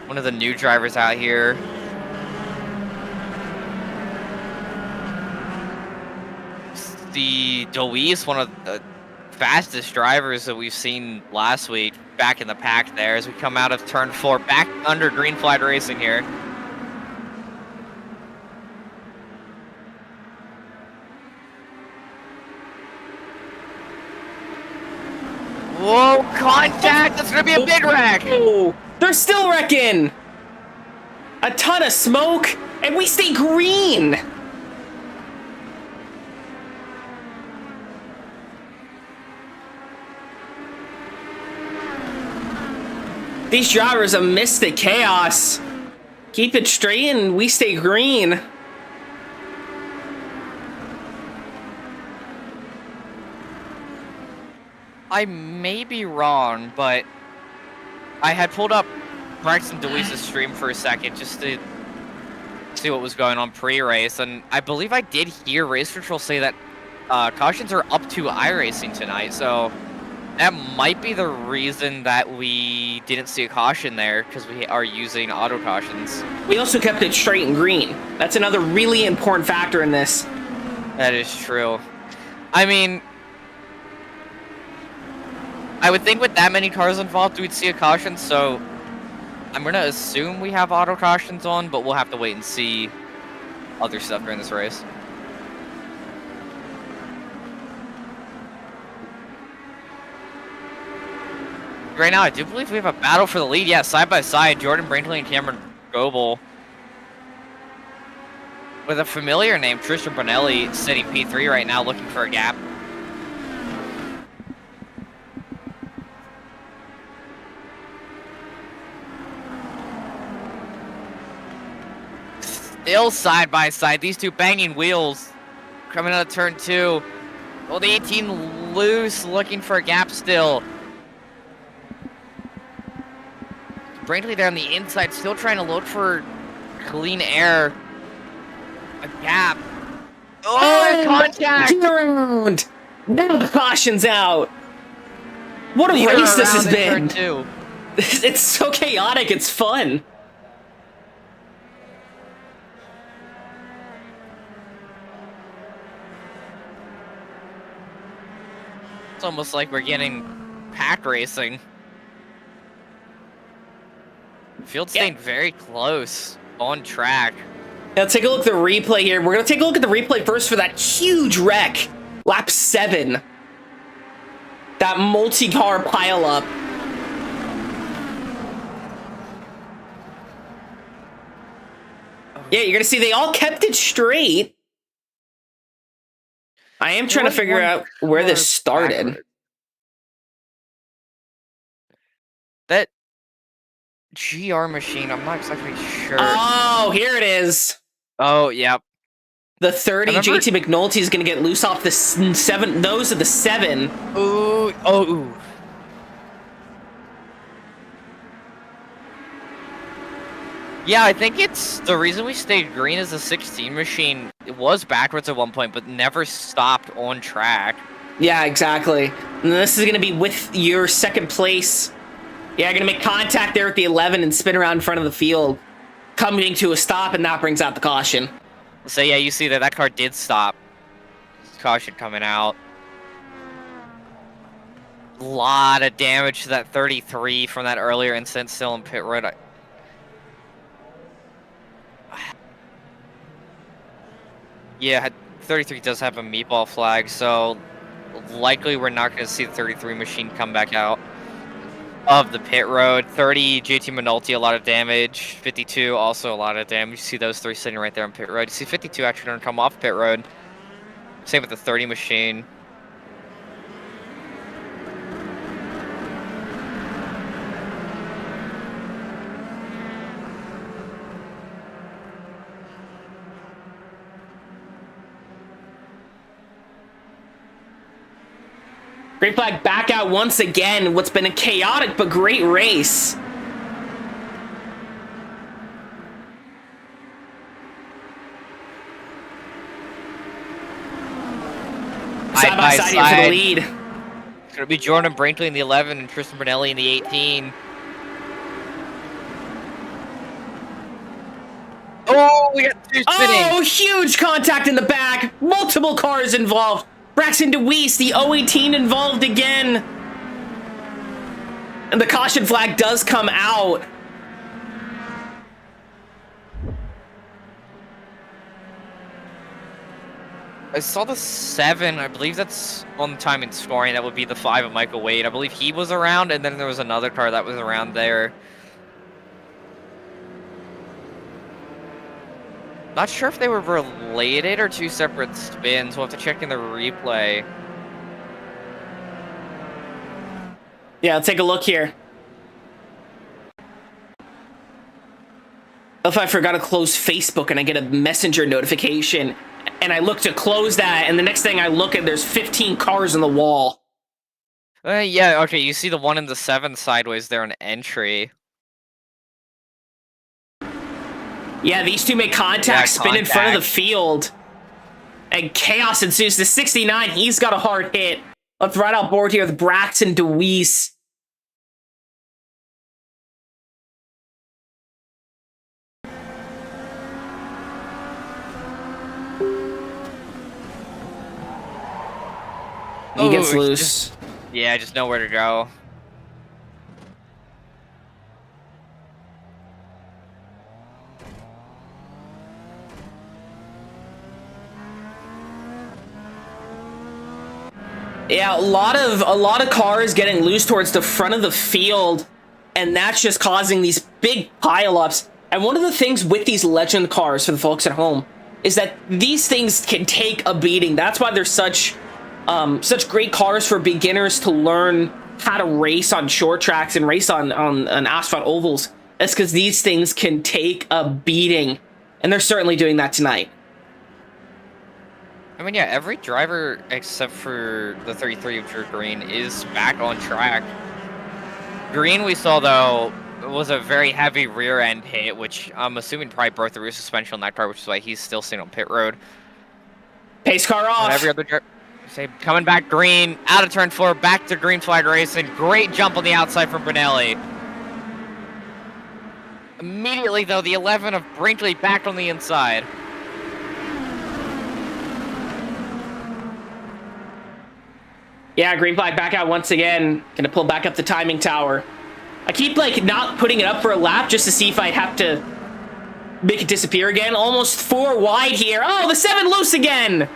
A: one of the new drivers out here. The Deweese, one of the fastest drivers that we've seen last week, back in the pack there as we come out of turn 4, back under green flag racing here. Whoa, contact! That's gonna be a big wreck!
B: Oh, they're still wrecking! A ton of smoke, and we stay green! These drivers amidst the chaos. Keep it straight and we stay green.
A: I may be wrong, but I had pulled up Braxton DeWeese's stream for a second just to see what was going on pre-race, and I believe I did hear Race Control say that cautions are up to iRacing tonight, so that might be the reason that we didn't see a caution there, because we are using auto cautions.
B: We also kept it straight and green. That's another really important factor in this.
A: That is true. I mean, I would think with that many cars involved, we'd see a caution, so I'm going to assume we have auto cautions on, but we'll have to wait and see other stuff during this race. Right now, I do believe we have a battle for the lead. Yeah, side by side, Jordan Brinkley and Cameron Goebel. With a familiar name, Tristan Bonelli, sitting P3 right now, looking for a gap. Still side by side, these two banging wheels coming out of turn 2. Well, the 18 loose, looking for a gap still. Brinkley there on the inside, still trying to look for clean air. A gap. Oh, contact!
B: Around! Now the caution's out. What a
A: Leader
B: race this has
A: around in
B: been!
A: turn 2.
B: It's so chaotic, it's fun.
A: It's almost like we're getting pack racing. Field staying very close on track.
B: Now take a look at the replay here. We're gonna take a look at the replay first for that huge wreck. Lap 7. That multi-car pileup. Yeah, you're gonna see they all kept it straight. I am trying to figure out where this started.
A: Backward. That GR machine, I'm not exactly sure.
B: Oh, here it is.
A: Oh, yep.
B: The 30 JT McNulty is going to get loose off the 7. Those are the 7.
A: Ooh, oh, ooh. Yeah, I think it's the reason we stayed green is the 16 machine. It was backwards at one point, but never stopped on track.
B: Yeah, exactly. And this is going to be with your second place. Yeah, going to make contact there at the 11 and spin around in front of the field, coming to a stop, and that brings out the caution.
A: So yeah, you see that car did stop. Caution coming out. A lot of damage to that 33 from that earlier incident still in pit road. Yeah, 33 does have a meatball flag, so likely we're not going to see the 33 machine come back out of the pit road. 30, JT Minolti, a lot of damage. 52, also a lot of damage. You see those three sitting right there on pit road. You see 52 actually going to come off pit road. Same with the 30 machine.
B: Green flag back out once again. What's been a chaotic but great race. Side by side here for the lead.
A: It's going to be Jordan Brinkley in the 11 and Tristan Brunelli in the 18. Oh, we got two spinning.
B: Oh, huge contact in the back. Multiple cars involved. Braxton DeWeese, the 018 involved again. And the caution flag does come out.
A: I saw the 7. I believe that's on time in scoring. That would be the 5 of Michael Wade. I believe he was around, and then there was another car that was around there. Not sure if they were related or two separate spins. We'll have to check in the replay.
B: Yeah, let's take a look here. If I forgot to close Facebook and I get a messenger notification and I look to close that, and the next thing I look at, there's 15 cars on the wall.
A: Yeah, okay, you see the one in the 7 sideways there on entry.
B: Yeah, these two make contact, spin in front of the field. And chaos ensues. The 69, he's got a hard hit. Let's right out board here with Braxton DeWeese. He gets loose.
A: Yeah, just nowhere to go.
B: Yeah, a lot of cars getting loose towards the front of the field, and that's just causing these big pileups. And one of the things with these legend cars, for the folks at home, is that these things can take a beating. That's why they're such great cars for beginners to learn how to race on short tracks and race on asphalt ovals. That's because these things can take a beating, and they're certainly doing that tonight.
A: I mean, yeah, every driver except for the 33 of Drew Green is back on track. Green, we saw, though, was a very heavy rear end hit, which I'm assuming probably broke the rear suspension on that car, which is why he's still sitting on pit road.
B: Pace car off.
A: Say coming back green, out of turn 4, back to green flag racing. Great jump on the outside from Brunelli. Immediately, though, the 11 of Brinkley back on the inside.
B: Yeah, green flag back out once again. Gonna pull back up the timing tower. I keep, like, not putting it up for a lap just to see if I have to make it disappear again. Almost 4 wide here. Oh, the 7 loose again!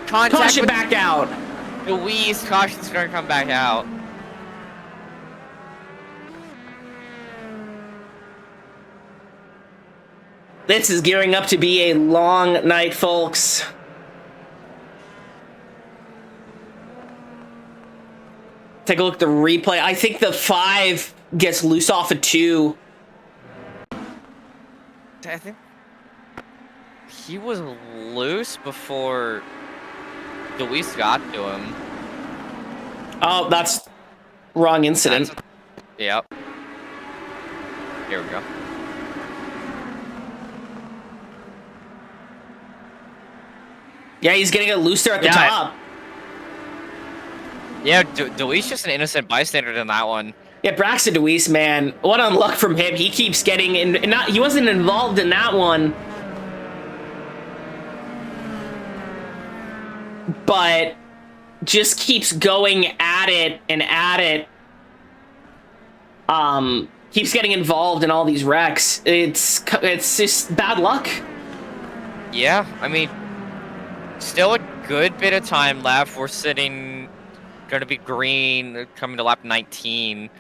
B: Caution back out.
A: Louise, caution's gonna come back out.
B: This is gearing up to be a long night, folks. Take a look at the replay. I think the 5 gets loose off a 2.
A: I think he was loose before Luis got to him.
B: Oh, that's wrong incident.
A: Yep. Here we go.
B: Yeah, he's getting it looser at the top.
A: Yeah, Deweese just an innocent bystander in that one.
B: Yeah, Braxton Deweese, man, what unluck from him. He keeps getting in. He wasn't involved in that one, but just keeps going at it and at it. Keeps getting involved in all these wrecks. It's just bad luck.
A: Yeah, I mean, still a good bit of time left. We're sitting, going to be green, coming to lap 19.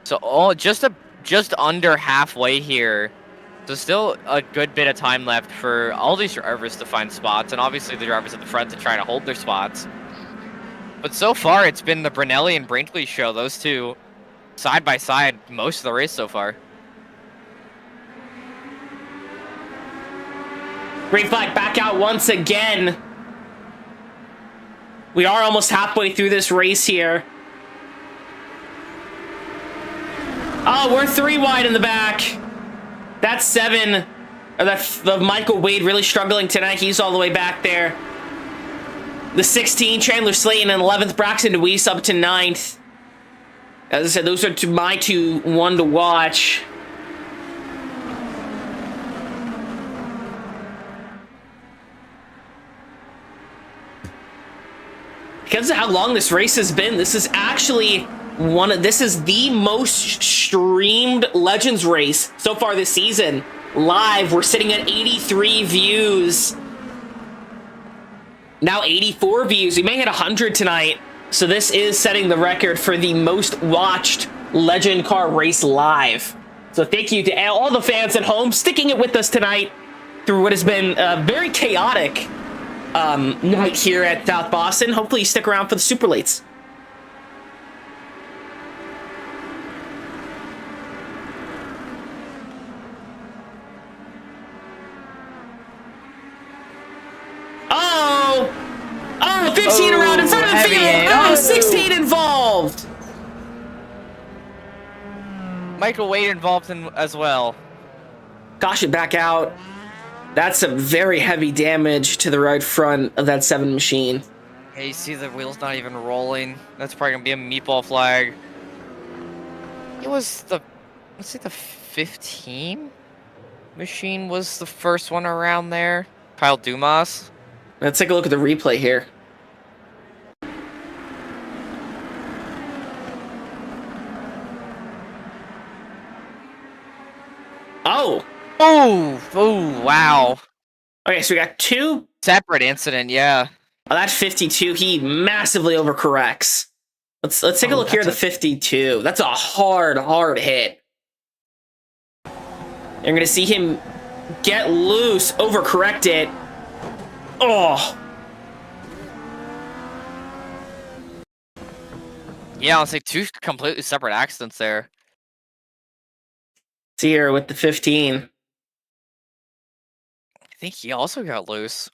A: So just under halfway here. So still a good bit of time left for all these drivers to find spots, and obviously the drivers at the front to try to hold their spots. But so far, it's been the Brunelli and Brinkley show. Those two, side by side, most of the race so far.
B: Green flag back out once again. We are almost halfway through this race here. Oh, we're 3 wide in the back. That's 7. That's the Michael Wade really struggling tonight. He's all the way back there. The 16, Chandler Slayton, and 11th, Braxton Deweese up to 9th. As I said, those are my 2 1 to watch. Because of how long this race has been, this is actually this is the most streamed Legends race so far this season. Live, we're sitting at 83 views. Now 84 views. We may hit 100 tonight. So this is setting the record for the most watched Legend car race live. So thank you to all the fans at home sticking it with us tonight through what has been a very chaotic night here at South Boston. Hopefully you stick around for the super lates. Oh, 15 around in front of the field. Oh, 16 involved.
A: Michael Wade involved in as well.
B: Caution back out. That's some very heavy damage to the right front of that 7 machine.
A: Hey, you see the wheel's not even rolling. That's probably gonna be a meatball flag. It was the, let's say the 15 machine was the first one around there. Kyle Dumas.
B: Let's take a look at the replay here. Oh!
A: Oh, wow.
B: Okay, so we got 2
A: separate incident, yeah.
B: Oh, that 52, he massively overcorrects. Let's take a look here at the 52. That's a hard hit. You're gonna see him get loose, overcorrect it. Oh.
A: Yeah, I'll say 2 completely separate accidents there.
B: See here with the 15.
A: I think he also got loose.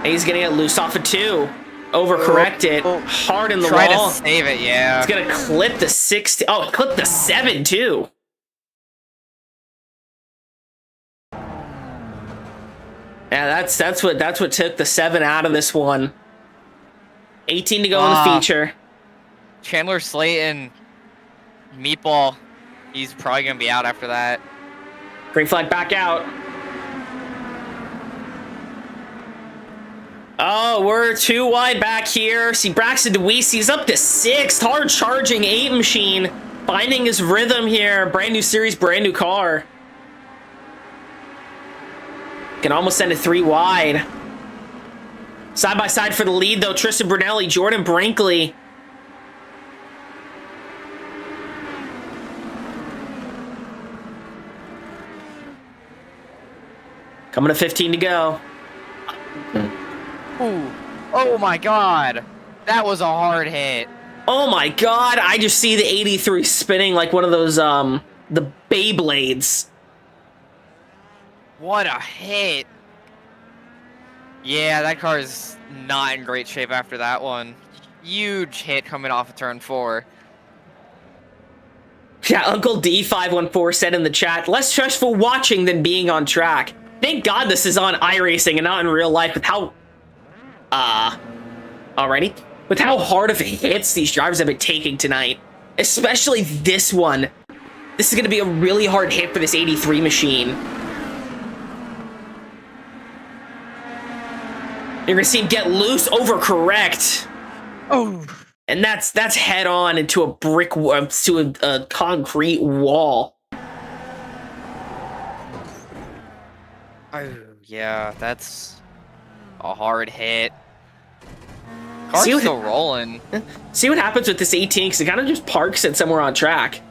B: He's getting it loose off of 2. Overcorrect it. Hard in the
A: Try
B: wall.
A: to save it, yeah.
B: It's gonna clip the 60. Oh, clip the 7 too. Yeah, that's what took the 7 out of this one. 18 to go in the feature.
A: Chandler Slayton, Meatball, he's probably going to be out after that.
B: Green flag back out. Oh, we're 2 wide back here. See, Braxton DeWeese, he's up to 6th. Hard charging 8 machine. Finding his rhythm here. Brand new series, brand new car. Can almost send it 3 wide. Side by side for the lead, though. Tristan Brunelli, Jordan Brinkley. Coming to 15 to go.
A: Ooh. Oh my god. That was a hard hit.
B: Oh my god, I just see the 83 spinning like one of those, the Beyblades.
A: What a hit. Yeah, that car is not in great shape after that one. Huge hit coming off of turn 4.
B: Yeah, Uncle D514 said in the chat, less stressful watching than being on track. Thank God this is on iRacing and not in real life with how... Alrighty? With how hard of hits these drivers have been taking tonight. Especially this one. This is going to be a really hard hit for this 83 machine. You're going to see him get loose, overcorrect.
A: Oh.
B: And that's head on into a brick, to a concrete wall.
A: Oh, yeah, that's a hard hit. Car's still rolling.
B: See what happens with this 18, because it kind of just parks it somewhere on track.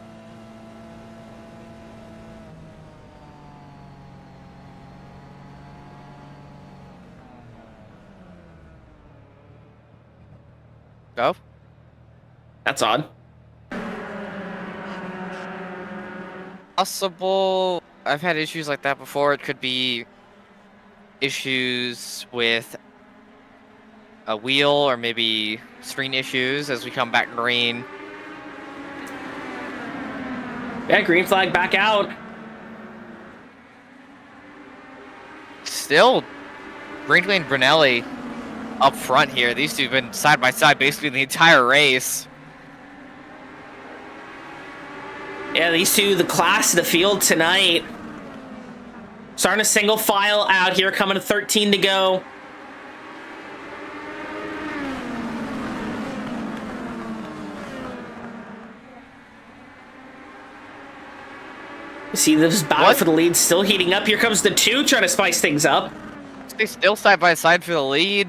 A: Go.
B: That's odd.
A: Possible. I've had issues like that before. It could be issues with a wheel or maybe screen issues as we come back green.
B: Yeah, green flag back out.
A: Still, Brinkley and Brunelli up front here. These two have been side by side basically the entire race.
B: Yeah, these two, the class of the field tonight. Starting a single file out here, coming to 13 to go. See this battle for the lead still heating up. Here comes the 2 trying to spice things up.
A: They still side by side for the lead.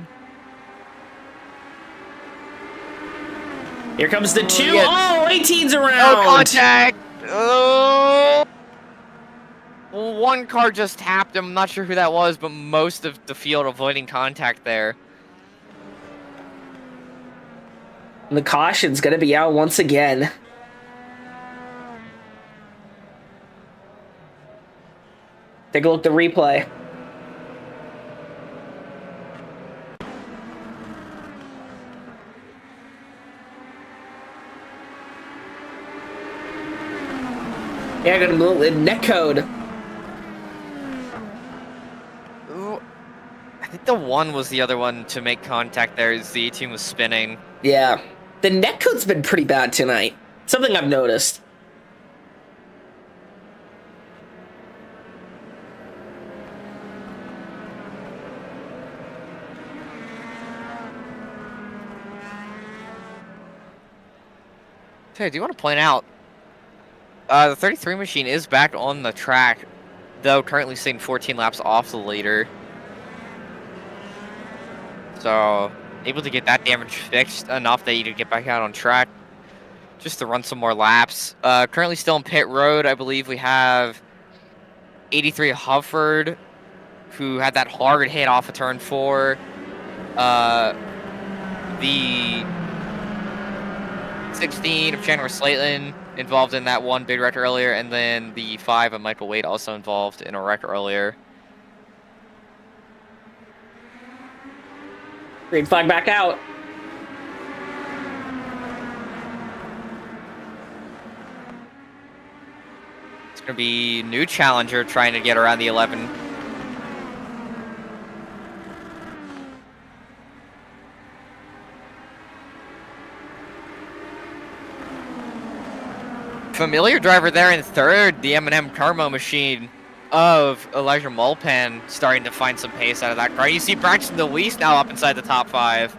B: Here comes the 2.
A: Yeah.
B: Oh, 18's around.
A: No contact. Oh. One car just tapped him. I'm not sure who that was, but most of the field avoiding contact there.
B: And the caution's going to be out once again. Take a look at the replay. Yeah, I got a little net code.
A: Ooh, I think the 1 was the other one to make contact there as the 18 was spinning.
B: Yeah. The net code's been pretty bad tonight. Something I've noticed.
A: Hey, I do want to point out, the 33 machine is back on the track, though currently sitting 14 laps off the leader. So, able to get that damage fixed enough that you can get back out on track just to run some more laps. Currently still in pit road, I believe we have 83 Hufford, who had that hard hit off of turn 4. The 16 of Chandler Slayton involved in that one big wreck earlier, and then the 5 of Michael Wade also involved in a wreck earlier.
B: Green flag back out.
A: It's going to be new challenger trying to get around the 11. Familiar driver there in third, the M&M Carmo machine of Elijah Mulpan starting to find some pace out of that car. You see Braxton DeWeese now up inside the top 5.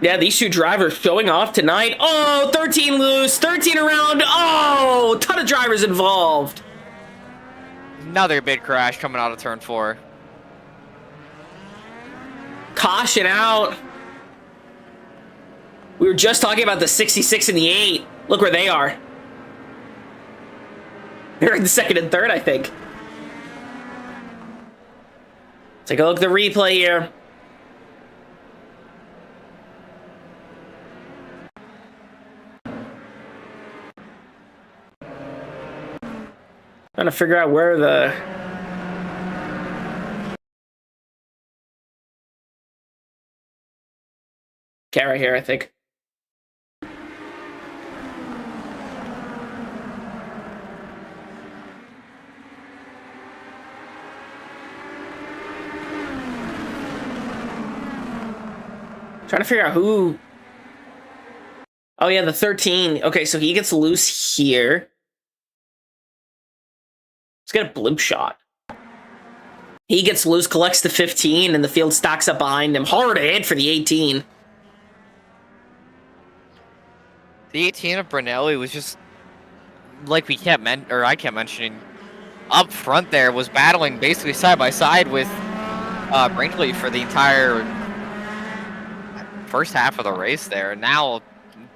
B: Yeah, these two drivers showing off tonight. Oh, 13 loose, 13 around. Oh, ton of drivers involved.
A: Another big crash coming out of turn 4.
B: Caution out. We were just talking about the 66 and the 8. Look where they are. They're in the second and third, I think. Take a look at the replay here. Trying to figure out where the... Okay, right here, I think. Trying to figure out who... Oh yeah, the 13. Okay, so he gets loose here. Let's get a blimp shot. He gets loose, collects the 15, and the field stacks up behind him. Hard hit for the 18.
A: The 18 of Brunelli was just, like I kept mentioning, up front there, was battling basically side by side with Brinkley for the entire first half of the race there. Now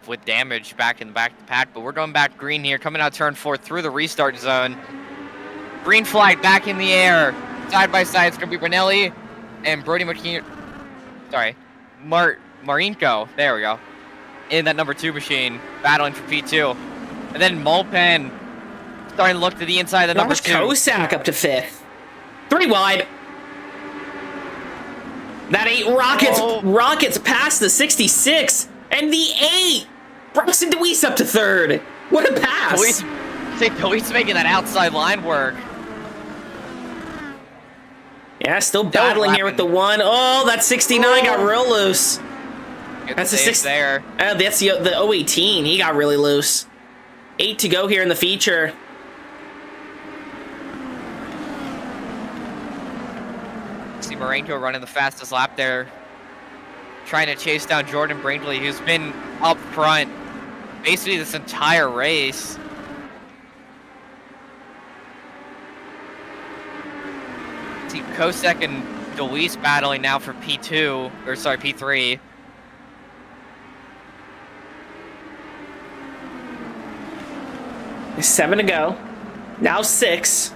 A: with damage back in the back of the pack, but we're going back green here, coming out turn 4 through the restart zone. Green flag back in the air. Side by side, it's going to be Brunelli and Brody McKean. Sorry, Marinko. There we go. In that number 2 machine, battling for P2. And then Mulpan starting to look to the inside of the number 2.
B: Kosak up to 5th. 3 wide. That 8 rockets past the 66. And the 8. Braxton DeWeese up to 3rd. What a pass.
A: DeWeese making that outside line work.
B: Yeah, still battling here with the 1. Oh, that 69 got real loose. That's the 6 there. That's the 018. He got really loose. 8 to go here in the feature.
A: See Marenko running the fastest lap there, trying to chase down Jordan Brinkley, who's been up front basically this entire race. See Kosek and DeWeese battling now for P2, or sorry, P3.
B: There's 7 to go. Now 6.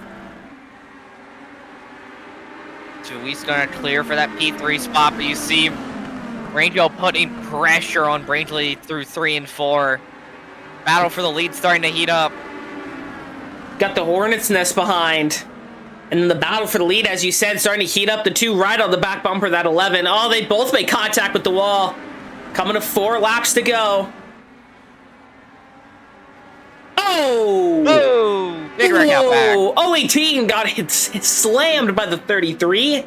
A: DeWeese gonna clear for that P3 spot, but you see Rangel putting pressure on Brinkley through 3 and 4. Battle for the lead starting to heat up.
B: Got the Hornet's Nest behind. And then the battle for the lead, as you said, starting to heat up. The 2 right on the back bumper, that 11. Oh, they both make contact with the wall. Coming to 4 laps to go. Oh!
A: Oh! Big wreck out back.
B: 018 got hit slammed by the 33.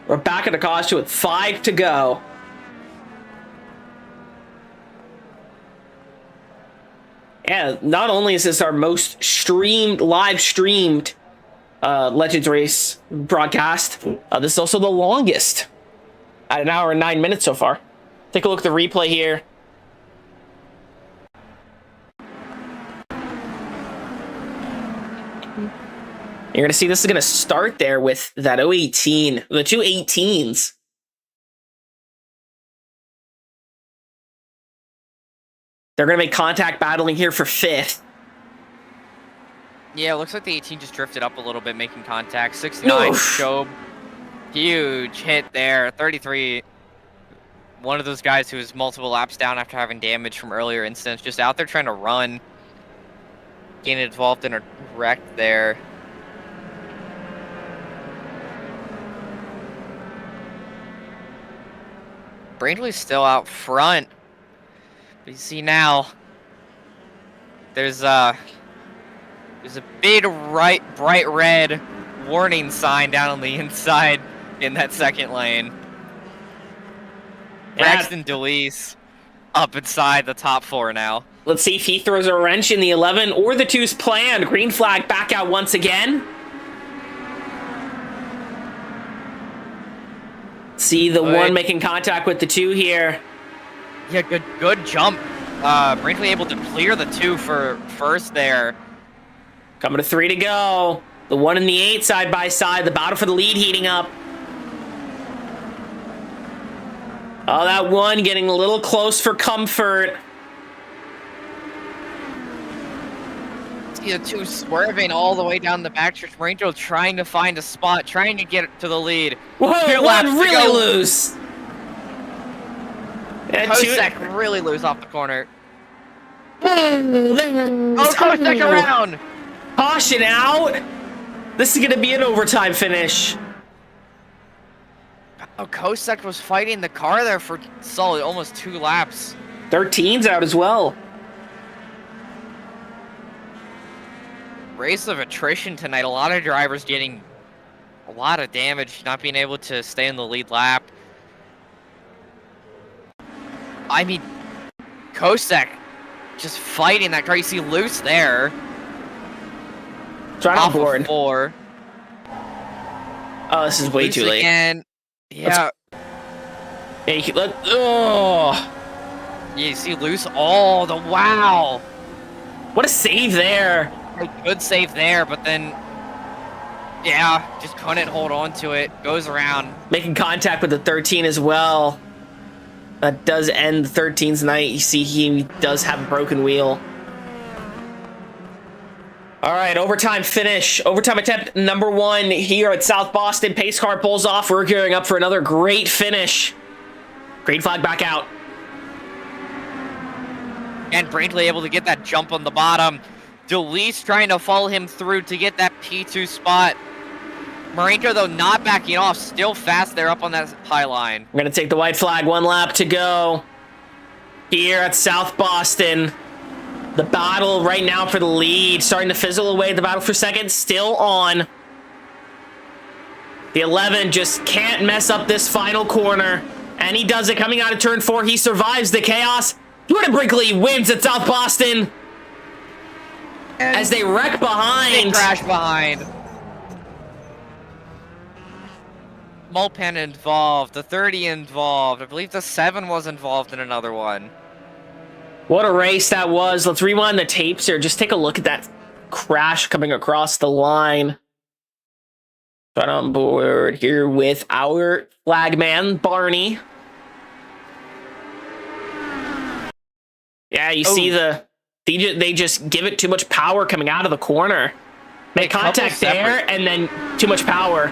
B: We're back at the caution with 5 to go. Yeah, not only is this our most live streamed Legends Race broadcast, this is also the longest at 1 hour and 9 minutes so far. Take a look at the replay here. You're going to see this is going to start there with that 018, the 2 18s. They're going to make contact battling here for 5th.
A: Yeah, it looks like the 18 just drifted up a little bit, making contact. 69, Shob. Huge hit there. 33. One of those guys who was multiple laps down after having damage from earlier incidents, just out there trying to run. Getting involved in a wreck there. Brindley's still out front. But you see now, there's a big bright red warning sign down on the inside in that second lane. Braxton DeWeese up inside the top 4 now.
B: Let's see if he throws a wrench in the 11 or the 2's plan. Green flag back out once again. See the 1 making contact with the 2 here.
A: Yeah, good jump. Brinkley able to clear the 2 for first there.
B: Coming to 3 to go. The 1 and the 8 side by side. The battle for the lead heating up. Oh, that 1 getting a little close for comfort.
A: See the 2 swerving all the way down the backstretch. Marinko trying to find a spot, trying to get to the lead.
B: Whoa, 1 really loose.
A: Kosek really loose off the corner.
B: Oh,
A: Kosek around.
B: Caution out. This is going to be an overtime finish.
A: Oh, Kosek was fighting the car there for solid almost 2 laps.
B: 13's out as well.
A: Race of attrition tonight. A lot of drivers getting a lot of damage, not being able to stay in the lead lap. I mean, Kosek just fighting that car. You see loose there.
B: It's right on board.
A: 4.
B: Oh, this is way too late.
A: Again. Yeah.
B: Hey, oh.
A: You see loose. Oh, the wow.
B: What a save there.
A: A good save there, but then, yeah, just couldn't hold on to it. Goes around.
B: Making contact with the 13 as well. That does end the 13's night. You see he does have a broken wheel. All right, overtime finish. Overtime attempt number 1 here at South Boston. Pace car pulls off. We're gearing up for another great finish. Green flag back out.
A: And Brinkley able to get that jump on the bottom. DeLeese trying to follow him through to get that P2 spot. Marinko, though, not backing off. Still fast there up on that high line.
B: We're going to take the white flag. 1 lap to go here at South Boston. The battle right now for the lead. Starting to fizzle away. The battle for second still on. The 11 just can't mess up this final corner. And he does it coming out of turn 4. He survives the chaos. Jordan Brinkley wins at South Boston. As they wreck behind.
A: They crash behind. Mulpen involved. The 30 involved. I believe the 7 was involved in another one.
B: What a race that was. Let's rewind the tapes here. Just take a look at that crash coming across the line. Right on board here with our flagman, Barney. Yeah, you see they just give it too much power coming out of the corner. Make contact there, and then too much power.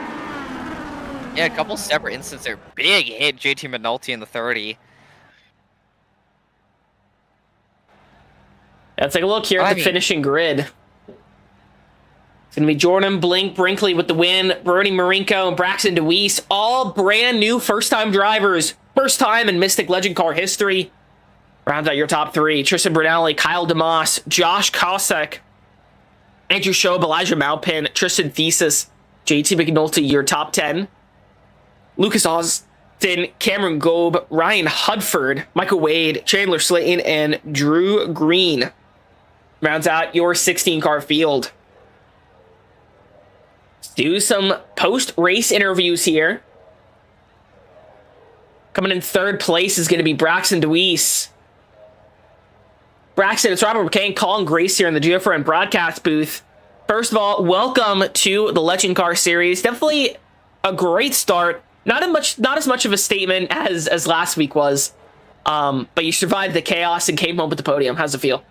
A: Yeah, a couple separate instances there. Big hit, JT McNulty in the 30.
B: Let's take a look here at the finishing grid. It's going to be Jordan Brinkley with the win, Bernie Marinko and Braxton DeWeese, all brand new first-time drivers. First time in Mystic Legend Car history. Rounds out your top 3. Tristan Brunelli, Kyle DeMoss, Josh Kosek, Andrew Shobe, Elijah Maupin, Tristan Thesis, JT McNulty, your top 10. Lucas Austin, Cameron Gobe, Ryan Hudford, Michael Wade, Chandler Slayton, and Drew Green. Rounds out your 16-car field. Let's do some post-race interviews here. Coming in 3rd place is going to be Braxton DeWeese. Braxton, it's Robert McCain, Colin Grace here in the GFRN broadcast booth. First of all, welcome to the Legend Car Series. Definitely a great start. Not as much of a statement as last week was, but you survived the chaos and came home with the podium. How's it feel?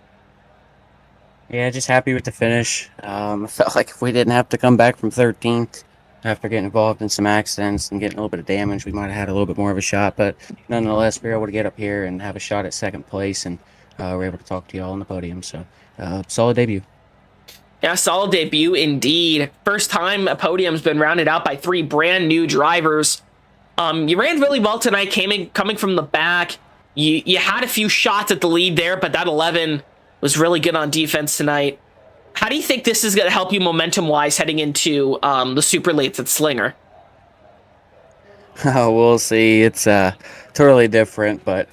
C: Yeah, just happy with the finish. I felt like if we didn't have to come back from 13th after getting involved in some accidents and getting a little bit of damage, we might have had a little bit more of a shot. But nonetheless, we were able to get up here and have a shot at 2nd place, and we're able to talk to you all on the podium. So, solid debut.
B: Yeah, solid debut indeed. First time a podium's been rounded out by 3 brand new drivers. You ran really well tonight, coming from the back. You had a few shots at the lead there, but that 11 was really good on defense tonight. How do you think this is going to help you momentum-wise heading into the super lates at Slinger?
C: Oh, we'll see. It's totally different, but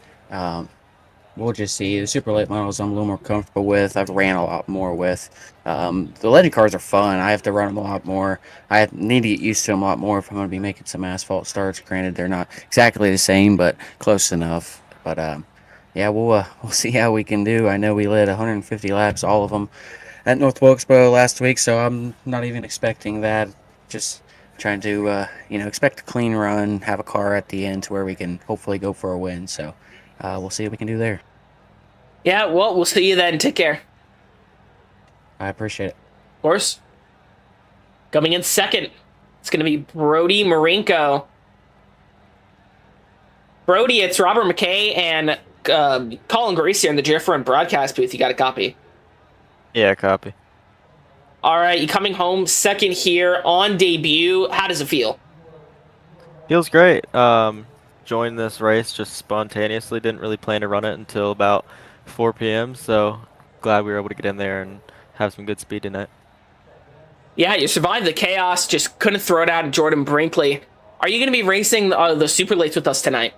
C: we'll just see. The super late models I'm a little more comfortable with. I've ran a lot more with. The legend cars are fun. I have to run them a lot more. I need to get used to them a lot more if I'm going to be making some asphalt starts. Granted, they're not exactly the same, but close enough. But yeah, we'll see how we can do. I know we led 150 laps, all of them, at North Wilkesboro last week, so I'm not even expecting that. Just trying to expect a clean run, have a car at the end to where we can hopefully go for a win. So we'll see what we can do there.
B: Yeah, well, we'll see you then. Take care.
C: I appreciate it.
B: Of course. Coming in second, it's going to be Brody Marinko. Brody, it's Robert McKay and Colin Gracie in the different broadcast booth. You got a copy?
D: Yeah, copy.
B: All right, you coming home second here on debut. How does it feel?
D: Feels great. Joined this race just spontaneously. Didn't really plan to run it until about 4 p.m. So glad we were able to get in there and have some good speed tonight.
B: Yeah, you survived the chaos. Just couldn't throw it out at Jordan Brinkley. Are you going to be racing the super lates with us tonight?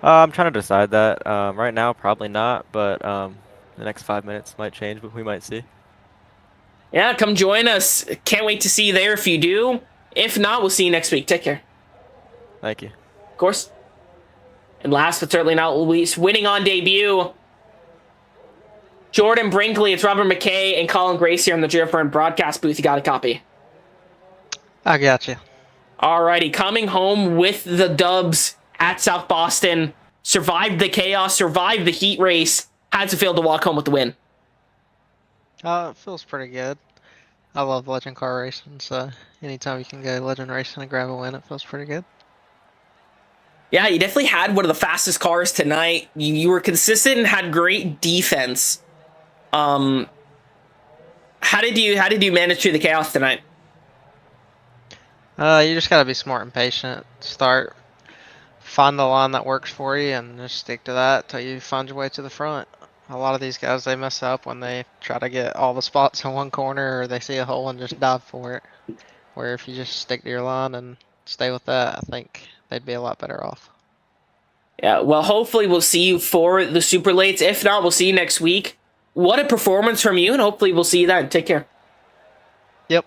D: I'm trying to decide that. Right now, probably not, but the next 5 minutes might change, but we might see.
B: Yeah, come join us. Can't wait to see you there if you do. If not, we'll see you next week. Take care.
D: Thank you.
B: Of course. And last but certainly not least, winning on debut, Jordan Brinkley. It's Robert McKay and Colin Grace here in the different broadcast booth. You got a copy?
E: I got you.
B: Alrighty, coming home with the dubs at South Boston. Survived the chaos, survived the heat race. How'd it feel to walk home with the win?
E: It feels pretty good. I love legend car racing, so anytime you can go legend racing and grab a win, it feels pretty good.
B: Yeah, you definitely had one of the fastest cars tonight. You were consistent and had great defense. How did you manage through the chaos tonight?
E: You just gotta be smart and patient. Start, find the line that works for you, and just stick to that till you find your way to the front. A lot of these guys, they mess up when they try to get all the spots in one corner, or they see a hole and just dive for it. Where if you just stick to your line and stay with that, I think they'd be a lot better off.
B: Yeah, well, hopefully we'll see you for the super lates. If not, we'll see you next week. What a performance from you, and hopefully we'll see you then. Take care.
E: Yep.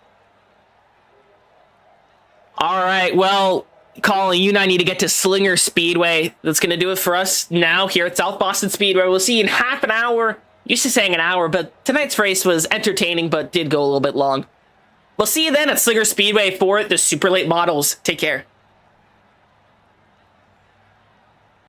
B: All right, well, Colin, you and I need to get to Slinger Speedway. That's going to do it for us now here at South Boston Speedway. We'll see you in half an hour. Used to saying an hour, but tonight's race was entertaining, but did go a little bit long. We'll see you then at Slinger Speedway for the super late models. Take care.